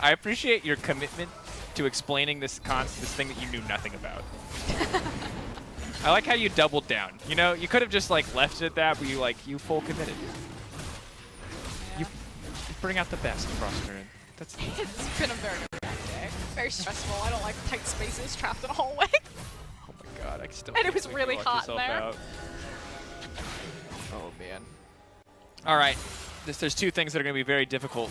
Speaker 1: I appreciate your commitment to explaining this thing that you knew nothing about. I like how you doubled down. You know, you could have just like left it at that, but you full committed. Yeah. You bring out the best across the room. It's
Speaker 2: been a very bad day. Very stressful. I don't like tight spaces trapped in a hallway.
Speaker 1: Oh my god, I still.
Speaker 2: And it was really hot in there.
Speaker 1: Out. Oh man. All right. There's 2 things that are going to be very difficult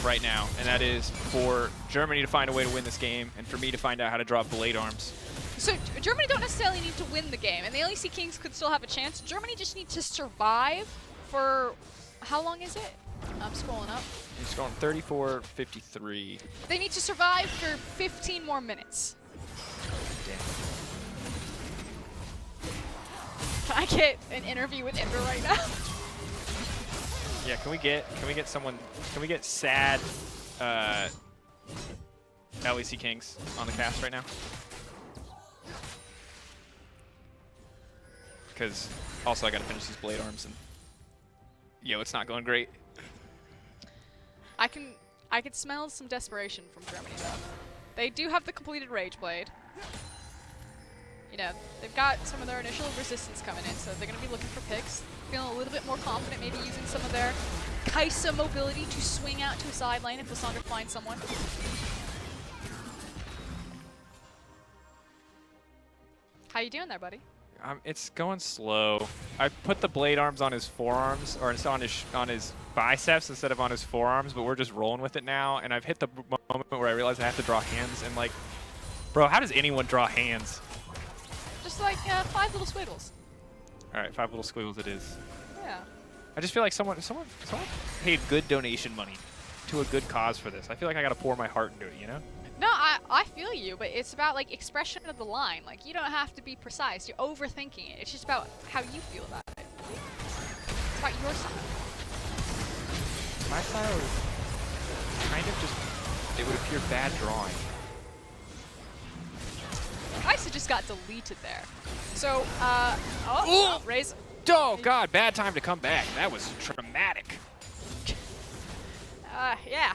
Speaker 1: right now, and that is for Germany to find a way to win this game, and for me to find out how to draw blade arms.
Speaker 2: So Germany don't necessarily need to win the game, and the LEC Kings could still have a chance. Germany just need to survive for, how long is it? I'm scrolling up.
Speaker 1: You're scrolling 34:53.
Speaker 2: They need to survive for 15 more minutes.
Speaker 1: Damn.
Speaker 2: Can I get an interview with Ender right now?
Speaker 1: Yeah, can we get someone, can we get sad LEC Kings on the cast right now? Because also I gotta finish these blade arms, and yo, it's not going great.
Speaker 2: I can smell some desperation from Germany though. They do have the completed Rage Blade. You know, they've got some of their initial resistance coming in, so they're gonna be looking for picks. Feeling a little bit more confident, maybe using some of their Kaisa mobility to swing out to a side lane if Lysandra finds someone. How you doing there, buddy?
Speaker 1: It's going slow. I put the blade arms on his forearms, or on his biceps instead of on his forearms, but we're just rolling with it now. And I've hit the moment where I realize I have to draw hands, and like, bro, how does anyone draw hands?
Speaker 2: Just like 5 little squiggles.
Speaker 1: All right, 5 little squiggles it is.
Speaker 2: Yeah.
Speaker 1: I just feel like someone paid good donation money to a good cause for this. I feel like I gotta pour my heart into it, you know?
Speaker 2: No, I feel you, but it's about like expression of the line. Like you don't have to be precise. You're overthinking it. It's just about how you feel about it. It's about your style.
Speaker 1: My style is kind of just, it would appear bad drawing.
Speaker 2: Kaisa just got deleted there. So, oh, Raise.
Speaker 1: Oh God, bad time to come back. That was traumatic.
Speaker 2: Yeah.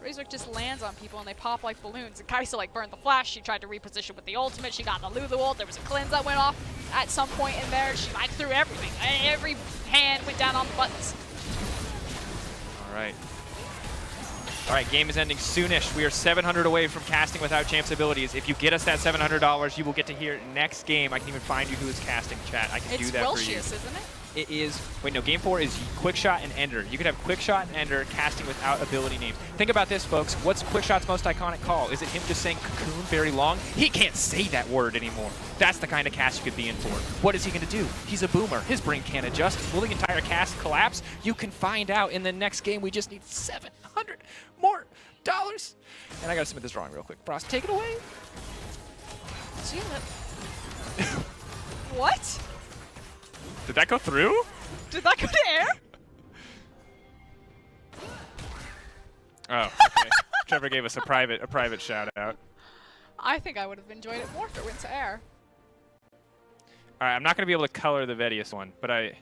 Speaker 2: Razor just lands on people and they pop like balloons. And Kaisa like burned the flash. She tried to reposition with the ultimate. She got the Lulu ult. There was a cleanse that went off at some point in there. She like threw everything. Every hand went down on the buttons.
Speaker 1: All right. All right, game is ending soonish. We are 700 away from casting without champs abilities. If you get us that $700, you will get to hear next game. I can even find you who is casting, chat. I can do that for you.
Speaker 2: It's Welchius, isn't it?
Speaker 1: It is, wait, no, game 4 is quick shot and ender. You could have quick shot and ender casting without ability names. Think about this, folks. What's quick shot's most iconic call? Is it him just saying cocoon very long? He can't say that word anymore. That's the kind of cast you could be in for. What is he going to do? He's a boomer. His brain can't adjust. Will the entire cast collapse? You can find out in the next game. We just need $700 more. And I got to submit this drawing real quick. Frost, take it away.
Speaker 2: See you. What?
Speaker 1: Did that go through?
Speaker 2: Did that go to air?
Speaker 1: Oh, okay. Trevor gave us a private shout out.
Speaker 2: I think I would have enjoyed it more if it went to air.
Speaker 1: All right, I'm not going to be able to color the Vedius one, but I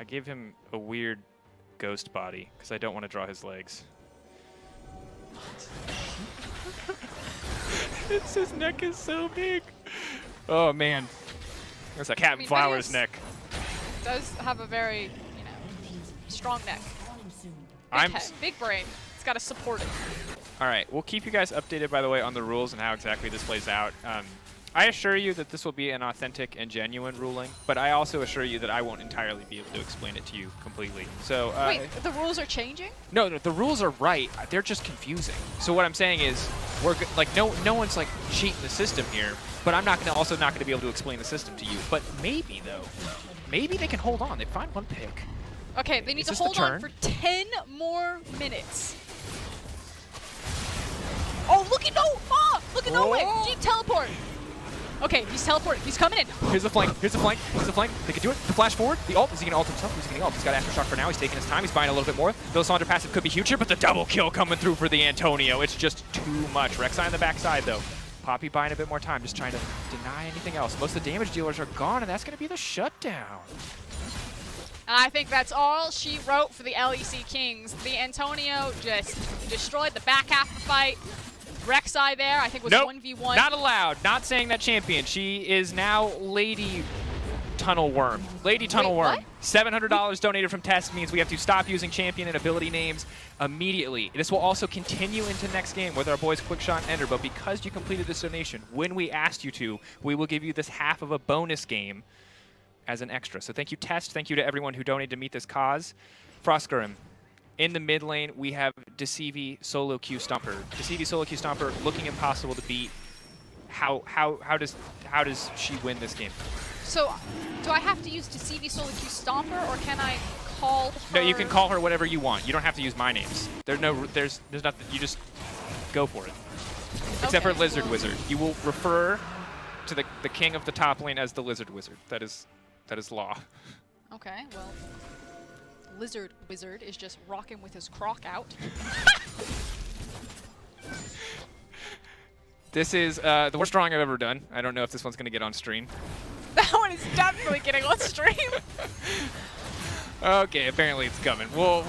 Speaker 1: gave him a weird ghost body because I don't want to draw his legs. His neck is so big. Oh man, that's a Captain Flowers neck.
Speaker 2: Does have a very, you know, strong neck. Big head, big brain. It's got to support it.
Speaker 1: All right, we'll keep you guys updated, by the way, on the rules and how exactly this plays out. I assure you that this will be an authentic and genuine ruling, but I also assure you that I won't entirely be able to explain it to you completely. So
Speaker 2: wait, the rules are changing?
Speaker 1: No, the rules are right. They're just confusing. So what I'm saying is, like no one's like cheating the system here, but I'm also not going to be able to explain the system to you. But maybe though, maybe they can hold on. They find one pick.
Speaker 2: Okay, they need to hold on for 10 more minutes. Oh, look at no way! Deep teleport. Okay, he's teleporting. He's coming in.
Speaker 1: Here's the flank. Here's the flank. Here's the flank. They can do it. The flash forward. The ult. Is he going to ult himself? He's going to ult. He's got Aftershock for now. He's taking his time. He's buying a little bit more. The Lysandre passive could be huge here, but the double kill coming through for the Antonio. It's just too much. Rek'Sai on the backside, though. Poppy buying a bit more time, just trying to deny anything else. Most of the damage dealers are gone, and that's going to be the shutdown.
Speaker 2: And I think that's all she wrote for the LEC Kings. The Antonio just destroyed the back half of the fight. Rek'Sai there, I think was 1v1.
Speaker 1: Not allowed. Not saying that champion. She is now Lady Tunnel Worm. Lady Tunnel Worm.
Speaker 2: What?
Speaker 1: $700 donated from Test means we have to stop using champion and ability names immediately. This will also continue into next game with our boys Quickshot and Ender, but because you completed this donation, when we asked you to, we will give you this half of a bonus game as an extra. So thank you, Test. Thank you to everyone who donated to meet this cause. Frostgrim. In the mid lane, we have Deceivi Solo Q Stomper. Deceivi Solo Q Stomper looking impossible to beat. How does she win this game?
Speaker 2: So, do I have to use Deceivi Solo Q Stomper, or can I call her?
Speaker 1: No, you can call her whatever you want. You don't have to use my names. There's nothing. You just go for it. Except for Lizard Wizard, you will refer to the king of the top lane as the Lizard Wizard. That is law.
Speaker 2: Okay, well. Lizard Wizard is just rocking with his croc out.
Speaker 1: This is the worst drawing I've ever done. I don't know if this one's going to get on stream.
Speaker 2: That one is definitely getting on stream.
Speaker 1: Okay, apparently it's coming. We'll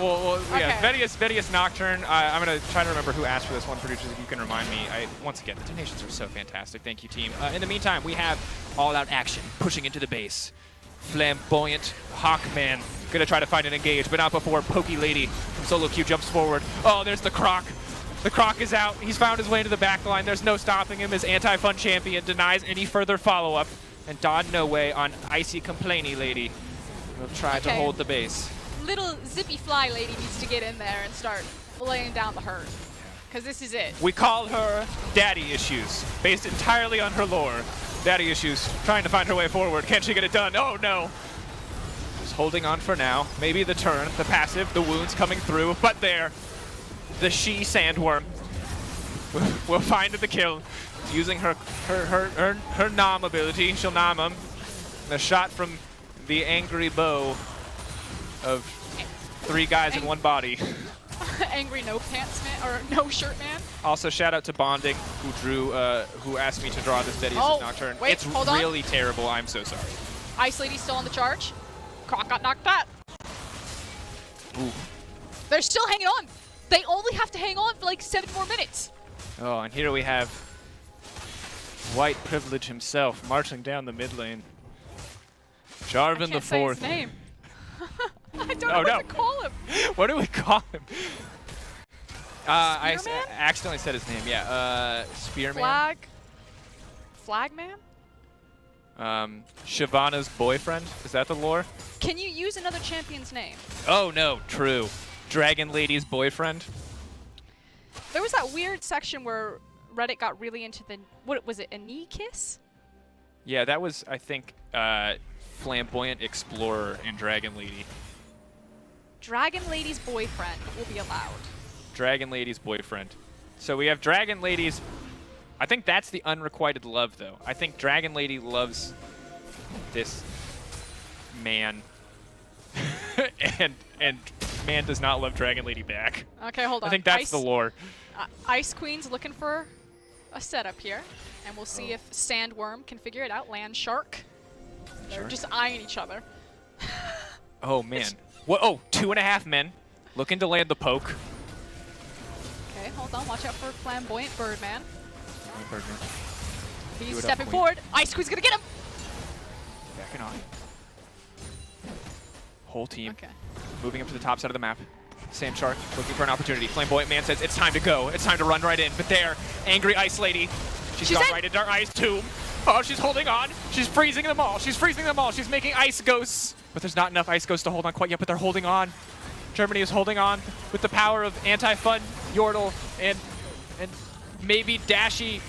Speaker 1: yeah, Vedius Nocturne. I'm going to try to remember who asked for this one, producers, if you can remind me. Once again, the donations are so fantastic. Thank you, team. In the meantime, we have all-out action pushing into the base. Flamboyant Hawkman gonna try to find an engage, but not before Pokey Lady from Solo Q jumps forward. Oh, there's the Croc. The Croc is out. He's found his way into the back line. There's no stopping him. His anti-fun champion denies any further follow-up. And Don No Way on Icy Complainy Lady will try to hold the base.
Speaker 2: Little Zippy Fly Lady needs to get in there and start laying down the hurt. Because this is it.
Speaker 1: We call her Daddy Issues, based entirely on her lore. Daddy Issues, trying to find her way forward. Can she get it done? Oh no! Just holding on for now. Maybe the turn, the passive, the wounds coming through, but there. The Sandworm will find the kill. Using her Nom ability, she'll Nom him. The shot from the angry bow of 3 guys in one body.
Speaker 2: Angry no pants man, or no shirt man.
Speaker 1: Also, shout out to Bonding, who asked me to draw this Betty Nocturne.
Speaker 2: Wait,
Speaker 1: it's really terrible. I'm so sorry.
Speaker 2: Ice Lady's still on the charge. Croc got knocked out.
Speaker 1: Ooh.
Speaker 2: They're still hanging on. They only have to hang on for like 7 more minutes.
Speaker 1: Oh, and here we have White Privilege himself marching down the mid lane. Jarvan the Fourth.
Speaker 2: Say his name. I don't know what to call him.
Speaker 1: What do we call him? I
Speaker 2: Spearman?
Speaker 1: accidentally said his name. Yeah, Spearman.
Speaker 2: Flagman?
Speaker 1: Shyvana's boyfriend. Is that the lore?
Speaker 2: Can you use another champion's name?
Speaker 1: Oh no, true. Dragon Lady's boyfriend.
Speaker 2: There was that weird section where Reddit got really into the, what was it, a knee kiss?
Speaker 1: Yeah, that was, I think, Flamboyant Explorer and Dragon Lady.
Speaker 2: Dragon Lady's boyfriend will be allowed.
Speaker 1: Dragon Lady's boyfriend. So we have Dragon Lady's... I think that's the unrequited love, though. I think Dragon Lady loves this man. and man does not love Dragon Lady back.
Speaker 2: Okay, hold on.
Speaker 1: I think that's the lore.
Speaker 2: Ice Queen's looking for a setup here. And we'll see if Sandworm can figure it out. Land Shark. They're just eyeing each other.
Speaker 1: Oh, man. What? Oh, 2.5 men looking to land the poke.
Speaker 2: Okay, hold on. Watch out for Flamboyant Birdman.
Speaker 1: Birdman.
Speaker 2: He's stepping forward. Ice Queen's gonna get him.
Speaker 1: Backing off. Whole team
Speaker 2: Okay.
Speaker 1: moving up to the top side of the map. Sand Shark looking for an opportunity. Flamboyant Man says it's time to go. It's time to run right in. But there, angry Ice Lady. She's gone right into our ice tomb. Oh, she's holding on. She's freezing them all. She's freezing them all. She's making ice ghosts. But there's not enough ice ghosts to hold on quite yet, but they're holding on. Germany is holding on with the power of anti-fun Yordle and maybe Dashy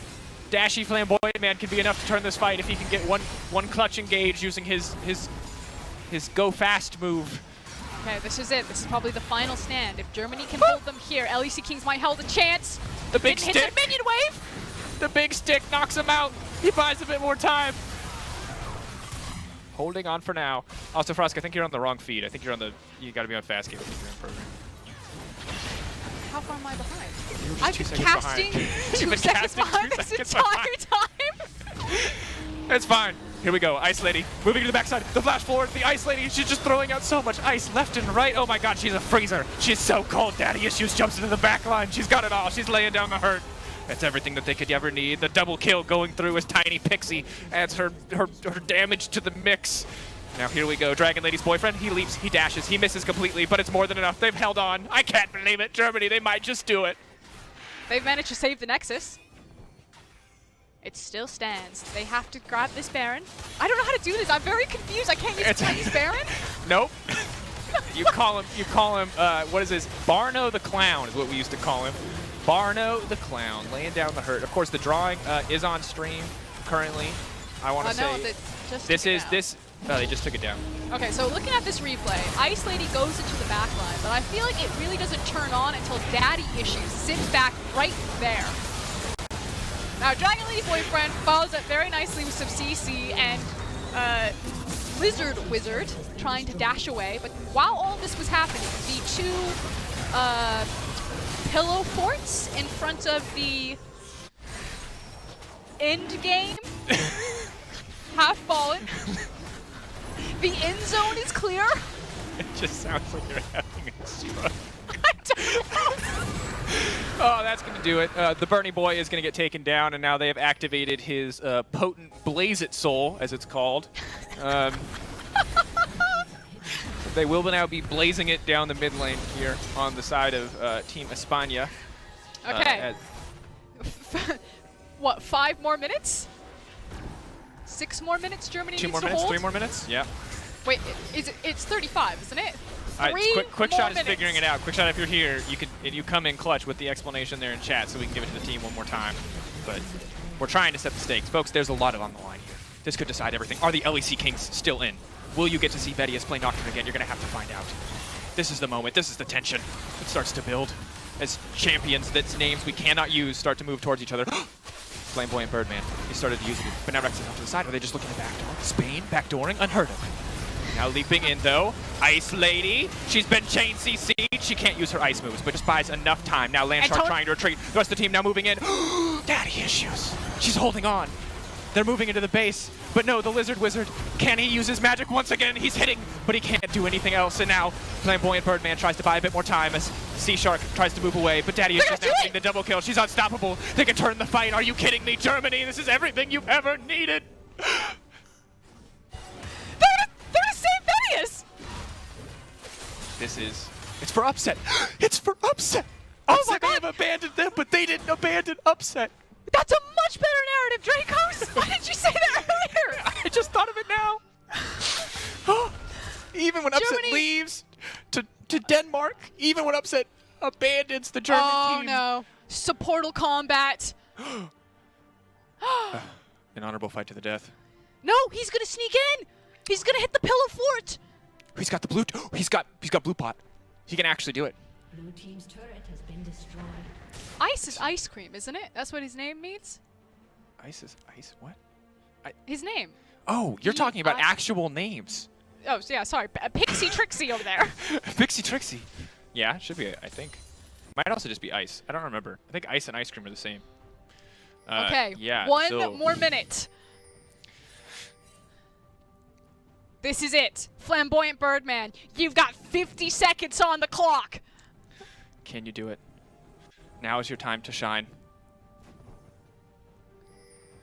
Speaker 1: Flamboyant Man can be enough to turn this fight if he can get one clutch engage using his go fast move.
Speaker 2: Okay, this is it. This is probably the final stand. If Germany can hold them here, LEC Kings might hold a chance.
Speaker 1: The big stick.
Speaker 2: Hit the minion wave.
Speaker 1: The big stick knocks him out. He buys a bit more time. Holding on for now. Also, Frosk, I think you're on the wrong feed. I think you're on the. You got to be on fast game. I think you're in program.
Speaker 2: How far am I behind?
Speaker 1: You were just
Speaker 2: I've
Speaker 1: 2
Speaker 2: been
Speaker 1: seconds
Speaker 2: casting
Speaker 1: behind.
Speaker 2: 2 seconds behind this entire time.
Speaker 1: That's fine. Here we go. Ice Lady moving to the backside. The flash forward. The Ice Lady. She's just throwing out so much ice left and right. Oh my God, she's a freezer. She's so cold. Daddy Issues jumps into the back line. She's got it all. She's laying down the hurt. That's everything that they could ever need. The double kill going through as Tiny Pixie adds her damage to the mix. Now here we go. Dragon Lady's boyfriend. He leaps. He dashes. He misses completely, but it's more than enough. They've held on. I can't believe it. Germany, they might just do it.
Speaker 2: They've managed to save the Nexus. It still stands. They have to grab this Baron. I don't know how to do this. I'm very confused. I can't use Chinese Baron.
Speaker 1: Nope. You call him, what is this? Barno the Clown is what we used to call him. Barno the Clown, laying down the hurt. Of course, the drawing is on stream currently. I want to say they just took it down.
Speaker 2: Okay, so looking at this replay, Ice Lady goes into the back line, but I feel like it really doesn't turn on until Daddy Issues sits back right there. Now, Dragon Lady Boyfriend follows up very nicely with some CC and Lizard Wizard trying to dash away. But while all this was happening, the 2 pillow forts in front of the end game have fallen. The end zone is clear.
Speaker 1: It just sounds like you're having a stroke.
Speaker 2: I don't know.
Speaker 1: Oh, that's going to do it. The Bernie Boy is going to get taken down, and now they have activated his potent Blaze It Soul, as it's called. They will now be blazing it down the mid lane here on the side of Team España.
Speaker 2: Okay. What, 5 more minutes? 6 more minutes Germany
Speaker 1: 2
Speaker 2: needs
Speaker 1: more
Speaker 2: to
Speaker 1: minutes,
Speaker 2: hold?
Speaker 1: 3 more minutes? Yeah.
Speaker 2: Wait, it's 35, isn't it?
Speaker 1: All right, quick
Speaker 2: more
Speaker 1: shot is
Speaker 2: minutes.
Speaker 1: figuring it out. Quick shot, if you're here, you come in clutch with the explanation there in chat so we can give it to the team one more time. But we're trying to set the stakes. Folks, there's a lot on the line here. This could decide everything. Are the LEC Kings still in? Will you get to see Vedius play Nocturne again? You're going to have to find out. This is the moment. This is the tension. It starts to build as champions that's names we cannot use start to move towards each other. Flamboyant Birdman. He started to use it, but now Rex is off to the side. Are they just looking to backdoor? Spain backdooring? Unheard of. Now leaping in though, Ice Lady. She's been chain CC'd. She can't use her ice moves, but just buys enough time. Now Landshark trying to retreat. The rest of the team now moving in. Daddy issues. She's holding on. They're moving into the base, but no, the Lizard Wizard, can he use his magic once again? He's hitting, but he can't do anything else. And now Flamboyant Birdman tries to buy a bit more time as Sea Shark tries to move away, but Daddy is just now getting the double kill. She's unstoppable. They can turn the fight. Are you kidding me, Germany? This is everything you've ever needed.
Speaker 2: They're to save Vedius!
Speaker 1: It's for upset. It's for upset. Upset may have abandoned them, but they didn't abandon upset.
Speaker 2: That's a much better narrative, Dracos! Why didn't you say that earlier?
Speaker 1: I just thought of it now. Even when Upset leaves to Denmark, even when Upset abandons the German team.
Speaker 2: Oh no. Supportal combat.
Speaker 1: An honorable fight to the death.
Speaker 2: No, he's gonna sneak in! He's gonna hit the pillow fort!
Speaker 1: He's got the blue, he's got blue pot. He can actually do it.
Speaker 3: Blue team's turret has been destroyed.
Speaker 2: Ice is ice cream, isn't it? That's what his name means?
Speaker 1: Ice is ice, what?
Speaker 2: His name.
Speaker 1: Oh, you're talking about actual names.
Speaker 2: Oh, yeah, sorry. Pixie Trixie over there.
Speaker 1: Pixie Trixie. Yeah, should be, I think. Might also just be ice. I don't remember. I think ice and ice cream are the same.
Speaker 2: Okay,
Speaker 1: yeah,
Speaker 2: one more minute. This is it. Flamboyant Birdman, you've got 50 seconds on the clock.
Speaker 1: Can you do it? Now is your time to shine.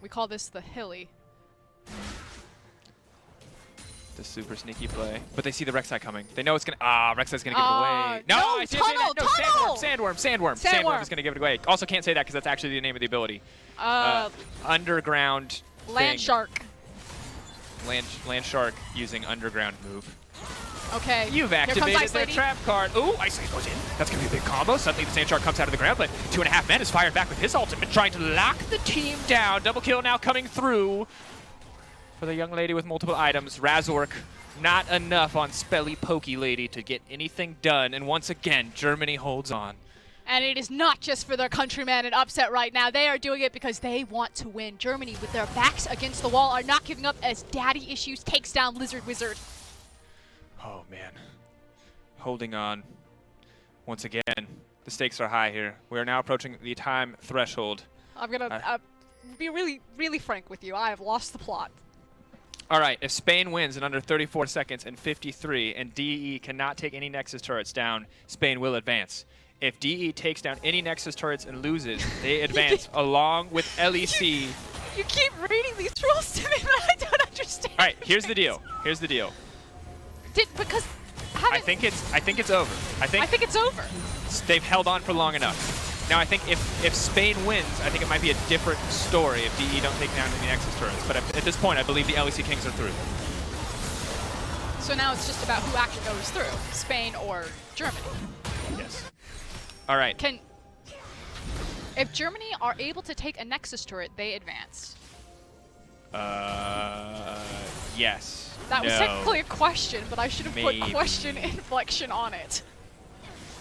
Speaker 2: We call this the Hilly.
Speaker 1: The super sneaky play. But they see the Rek'Sai coming. They know it's going to... Rek'Sai's going to give it away.
Speaker 2: No,
Speaker 1: I didn't say that. No,
Speaker 2: tunnel!
Speaker 1: Sandworm is going to give it away. Also can't say that because that's actually the name of the ability. Underground
Speaker 2: Land Shark.
Speaker 1: Land Shark using underground move.
Speaker 2: Okay.
Speaker 1: You've activated their trap card. Ooh, Ice Lady goes in. That's going to be a big combo. Suddenly the Sand Shark comes out of the ground, but 2.5 men is fired back with his ultimate, trying to lock the team down. Double kill now coming through for the young lady with multiple items. Razork, not enough on Spelly Pokey Lady to get anything done. And once again, Germany holds on.
Speaker 2: And it is not just for their countryman in upset right now. They are doing it because they want to win. Germany, with their backs against the wall, are not giving up as Daddy Issues takes down Lizard Wizard.
Speaker 1: Oh, man. Holding on. Once again, the stakes are high here. We are now approaching the time threshold.
Speaker 2: I'm going to be really, really frank with you. I have lost the plot.
Speaker 1: All right, if Spain wins in under 34 seconds and 53, and DE cannot take any Nexus turrets down, Spain will advance. If DE takes down any Nexus turrets and loses, they advance along with LEC.
Speaker 2: You keep reading these rules to me, but I don't understand.
Speaker 1: All right, here's the deal. Here's the deal. I think it's over. I think
Speaker 2: it's over.
Speaker 1: They've held on for long enough. Now I think if Spain wins, I think it might be a different story if DE don't take down any Nexus turrets. But at this point, I believe the LEC Kings are through.
Speaker 2: So now it's just about who actually goes through, Spain or Germany.
Speaker 1: Yes. All right.
Speaker 2: If Germany are able to take a Nexus turret, they advance.
Speaker 1: Yes.
Speaker 2: That was technically a question, but I should have put question inflection on it.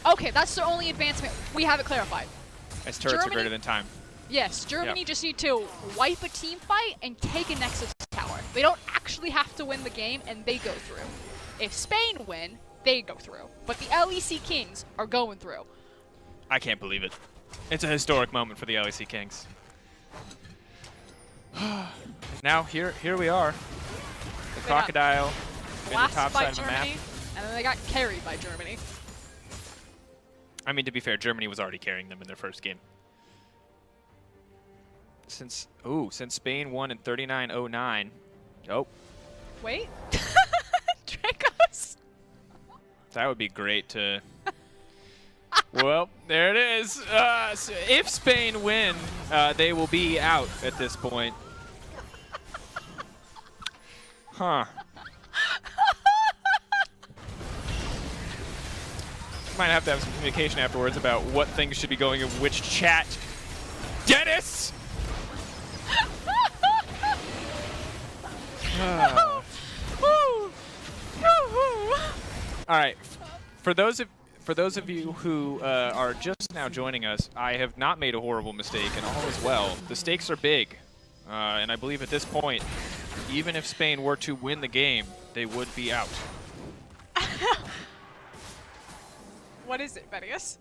Speaker 2: Okay, that's their only advancement. We have it clarified.
Speaker 1: As turrets are greater than time.
Speaker 2: Yes, Germany just need to wipe a team fight and take a Nexus tower. They don't actually have to win the game, and they go through. If Spain win, they go through. But the LEC Kings are going through. I
Speaker 1: can't believe it. It's a historic moment for the LEC Kings. Now, here we are. The Crocodile in the top side of the map.
Speaker 2: And then they got carried by Germany.
Speaker 1: I mean, to be fair, Germany was already carrying them in their first game. Since Spain won in 39-09. Oh.
Speaker 2: Wait. Dracos?
Speaker 1: That would be great to Well, there it is. So if Spain win, they will be out at this point. Huh. Might have to have some communication afterwards about what things should be going in which chat. Dennis! All right. For those of you who are just now joining us, I have not made a horrible mistake, and all is well. The stakes are big, and I believe at this point, even if Spain were to win the game, they would be out.
Speaker 2: What is it, Vedius?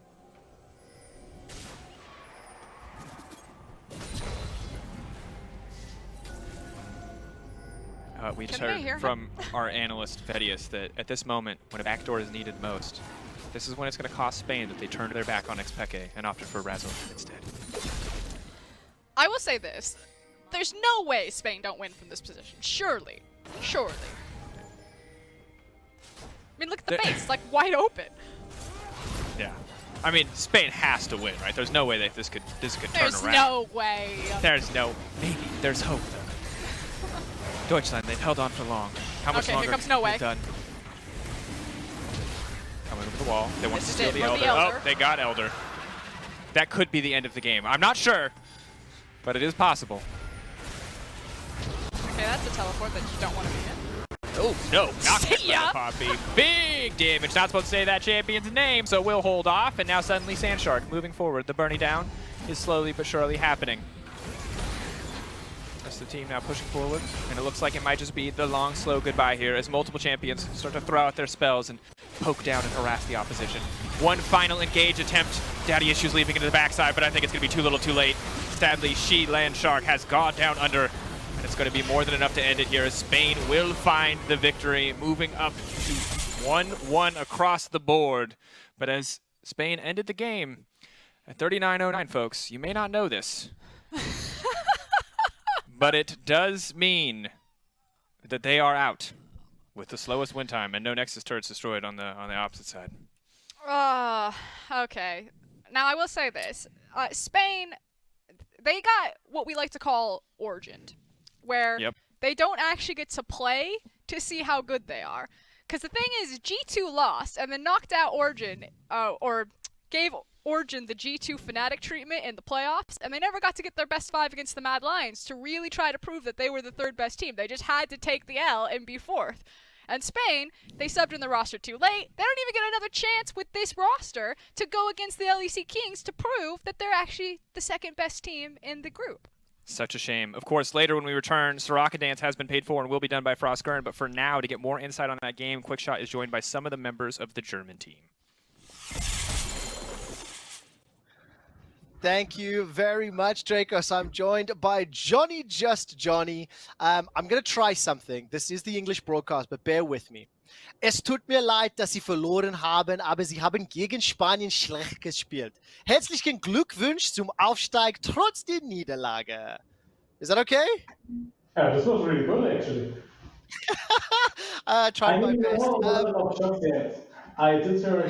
Speaker 1: We just
Speaker 2: Can they
Speaker 1: heard
Speaker 2: hear
Speaker 1: from our analyst, Vedius, that at this moment, when a backdoor is needed most, this is when it's going to cost Spain that they turn their back on Xpeke and opted for Razzle instead.
Speaker 2: I will say this. There's no way Spain don't win from this position. Surely. Surely. I mean, look at the base. Like, wide open.
Speaker 1: Yeah. I mean, Spain has to win, right? There's no way that this could turn around.
Speaker 2: There's no way.
Speaker 1: There's no... Maybe. There's hope, though. Deutschland, they've held on for long. How much longer?
Speaker 2: Here comes No Way.
Speaker 1: Done. Coming over the wall. They want to
Speaker 2: This is
Speaker 1: steal
Speaker 2: it,
Speaker 1: the
Speaker 2: for
Speaker 1: Elder.
Speaker 2: the Elder.
Speaker 1: Oh, they got Elder. That could be the end of the game. I'm not sure, but it is possible.
Speaker 2: Okay, that's a teleport that you don't want to be in.
Speaker 1: Oh, no. Not
Speaker 2: See ya.
Speaker 1: Poppy. Big damage. Not supposed to say that champion's name, so we'll hold off. And now suddenly Sandshark moving forward. The Burnie down is slowly but surely happening. That's the team now pushing forward, and it looks like it might just be the long, slow goodbye here as multiple champions start to throw out their spells and poke down and harass the opposition. One final engage attempt. Daddy Issues leaving into the backside, but I think it's going to be too little too late. Sadly, She Land Shark has gone down under, and it's going to be more than enough to end it here as Spain will find the victory, moving up to 1-1 across the board. But as Spain ended the game at 39:09, folks, you may not know this. But it does mean that they are out with the slowest win time and no Nexus turrets destroyed on the opposite side.
Speaker 2: Okay. Now I will say this: Spain, they got what we like to call origined, where they don't actually get to play to see how good they are. Because the thing is, G2 lost and then knocked out Origin, or gave Origin the G2 Fnatic treatment in the playoffs, and they never got to get their best 5 against the Mad Lions to really try to prove that they were the third best team. They just had to take the L and be fourth. And Spain, they subbed in the roster too late. They don't even get another chance with this roster to go against the LEC Kings to prove that they're actually the second best team in the group.
Speaker 1: Such a shame. Of course, later when we return, Soraka Dance has been paid for and will be done by Frostgurn, but for now, to get more insight on that game, Quickshot is joined by some of the members of the German team.
Speaker 4: Thank you very much, Dracos. I'm joined by Johnny Just Johnny. I'm going to try something. This is the English broadcast, but bear with me. Es tut mir leid, dass Sie verloren haben, aber Sie haben gegen Spanien schlecht gespielt. Herzlichen Glückwunsch zum Aufstieg trotz der Niederlage. Is that okay?
Speaker 5: Yeah, this was really good, actually.
Speaker 4: Tried my
Speaker 5: best. I did hear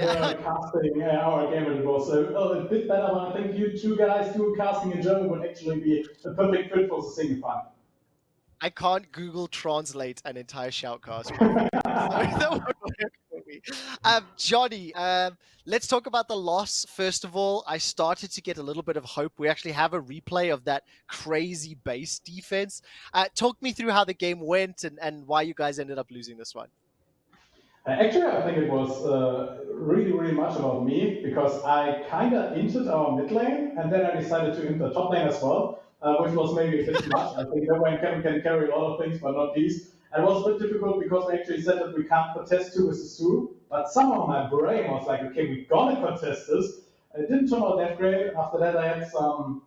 Speaker 5: casting our game, and it was a bit better, but I think you two guys doing casting in German would actually be a perfect fit for the single part.
Speaker 4: I can't Google translate an entire shoutcast. Johnny, let's talk about the loss. First of all, I started to get a little bit of hope. We actually have a replay of that crazy base defense. Talk me through how the game went and why you guys ended up losing this one.
Speaker 5: Actually, I think it was really, really much about me, because I kind of entered our mid lane, and then I decided to enter top lane as well, which was maybe a bit much. I think everyone can carry a lot of things, but not these. And it was a bit difficult because we actually said that we can't contest 2 versus 2, but somehow my brain was like, okay, we're gonna contest this. It didn't turn out that great. After that, I had some,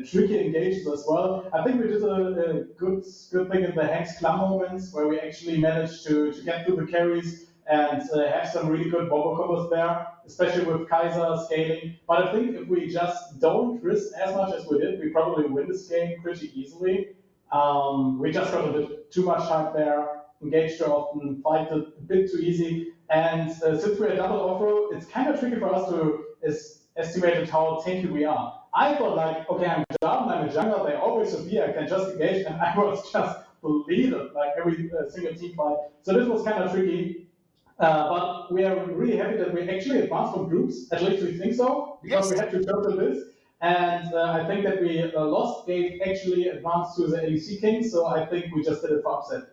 Speaker 5: tricky engages as well. I think we did a good thing in the Hanks Clum moments, where we actually managed to get through the carries and have some really good Bobo combos there, especially with Kaiser scaling. But I think if we just don't risk as much as we did, we probably win this game pretty easily. We just got a bit too much hype there. engage too often, fight a bit too easy. And since we're a double off-row, it's kind of tricky for us to estimate how tanky we are. I thought like, okay, I'm Jarvan, I'm a jungler, they always appear, I can just engage, and I was just the leader, like every single team fight. So this was kind of tricky. But we are really happy that we actually advanced from groups. At least we think so, because we had to go through this. And I think that we lost gate actually advanced to the ADC King, so I think we just did it for upset.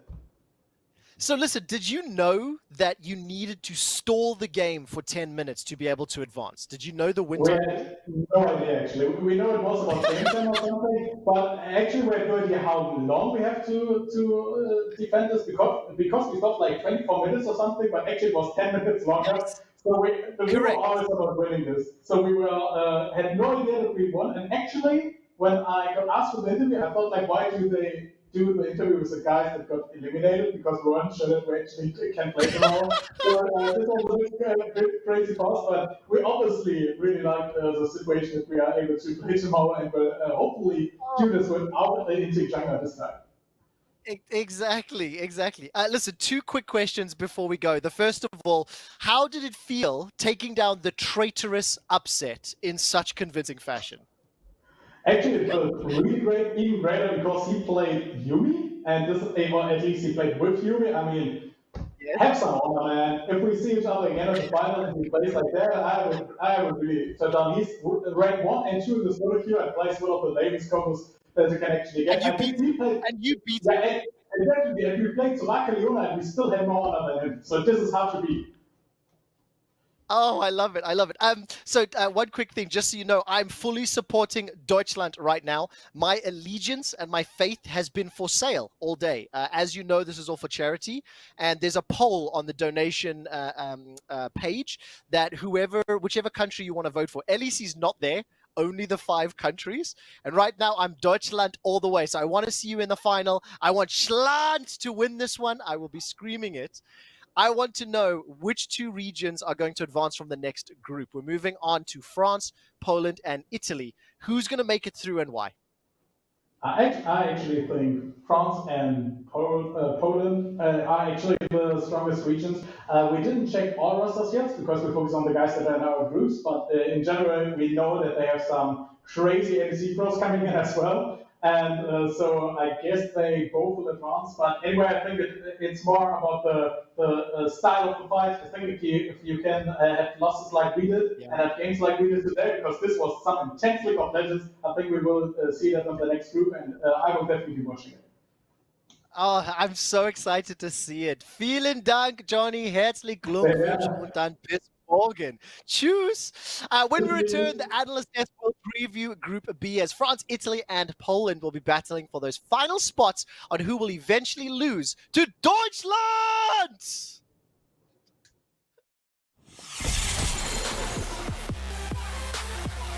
Speaker 4: So listen, did you know that you needed to stall the game for 10 minutes to be able to advance? Did you know the win
Speaker 5: We
Speaker 4: time?
Speaker 5: had no idea actually. We know it was about game time or something, but actually we had no idea how long we have to defend this because we thought like 24 minutes or something, but actually it was 10 minutes longer.
Speaker 4: Yes.
Speaker 5: So we were
Speaker 4: Correct.
Speaker 5: always about winning this. So we were had no idea that we won. And actually, when I got asked for the interview, I thought like, why do they do the interview with the guys that got eliminated? Because we weren't sure that we actually can play tomorrow. So this was a bit crazy for us, but we obviously really like the situation that we are able to play tomorrow and will hopefully do this without hitting jungle this time.
Speaker 4: Exactly. Listen, two quick questions before we go. The first of all, how did it feel taking down the traitorous upset in such convincing fashion?
Speaker 5: Actually, it felt really great, even greater because he played Yumi, and this, or at least he played with Yumi. I mean,
Speaker 4: Yes.
Speaker 5: have some honor, man. If we see each other again at the final and he plays like that, I would really touch on. He's ranked 1 and 2 in the solo queue and plays one of the latest combos that you can actually get.
Speaker 4: And
Speaker 5: I think we played,
Speaker 4: you beat
Speaker 5: yeah,
Speaker 4: him.
Speaker 5: and definitely, and we played Soraka Leona and we still had more honor than him. So this is hard to beat.
Speaker 4: Oh, I love it. So one quick thing, just so you know, I'm fully supporting Deutschland right now. My allegiance and my faith has been for sale all day. As you know, this is all for charity, and there's a poll on the donation page that whichever country you want to vote for. LEC's not there. Only the 5 countries. And right now, I'm Deutschland all the way. So I want to see you in the final. I want Schland to win this one. I will be screaming it. I want to know which 2 regions are going to advance from the next group. We're moving on to France, Poland, and Italy. Who's going to make it through and why?
Speaker 5: I actually think France and Poland are actually the strongest regions. We didn't check all rosters yet because we focus on the guys that are in our groups, but in general, we know that they have some crazy ADC pros coming in as well. And so I guess they both will advance. But anyway, I think it's more about the style of the fight. I think if you can have losses like we did and have games like we did today, because this was some intense League of Legends, I think we will see that on the next group, and I will definitely be watching it.
Speaker 4: Oh, I'm so excited to see it. Vielen Dank, Johnny. Herzlich Glückwunsch und dann bis morgen. Tschüss. When we return, the Analyst Desk will preview Group B as France, Italy, and Poland will be battling for those final spots on who will eventually lose to Deutschland!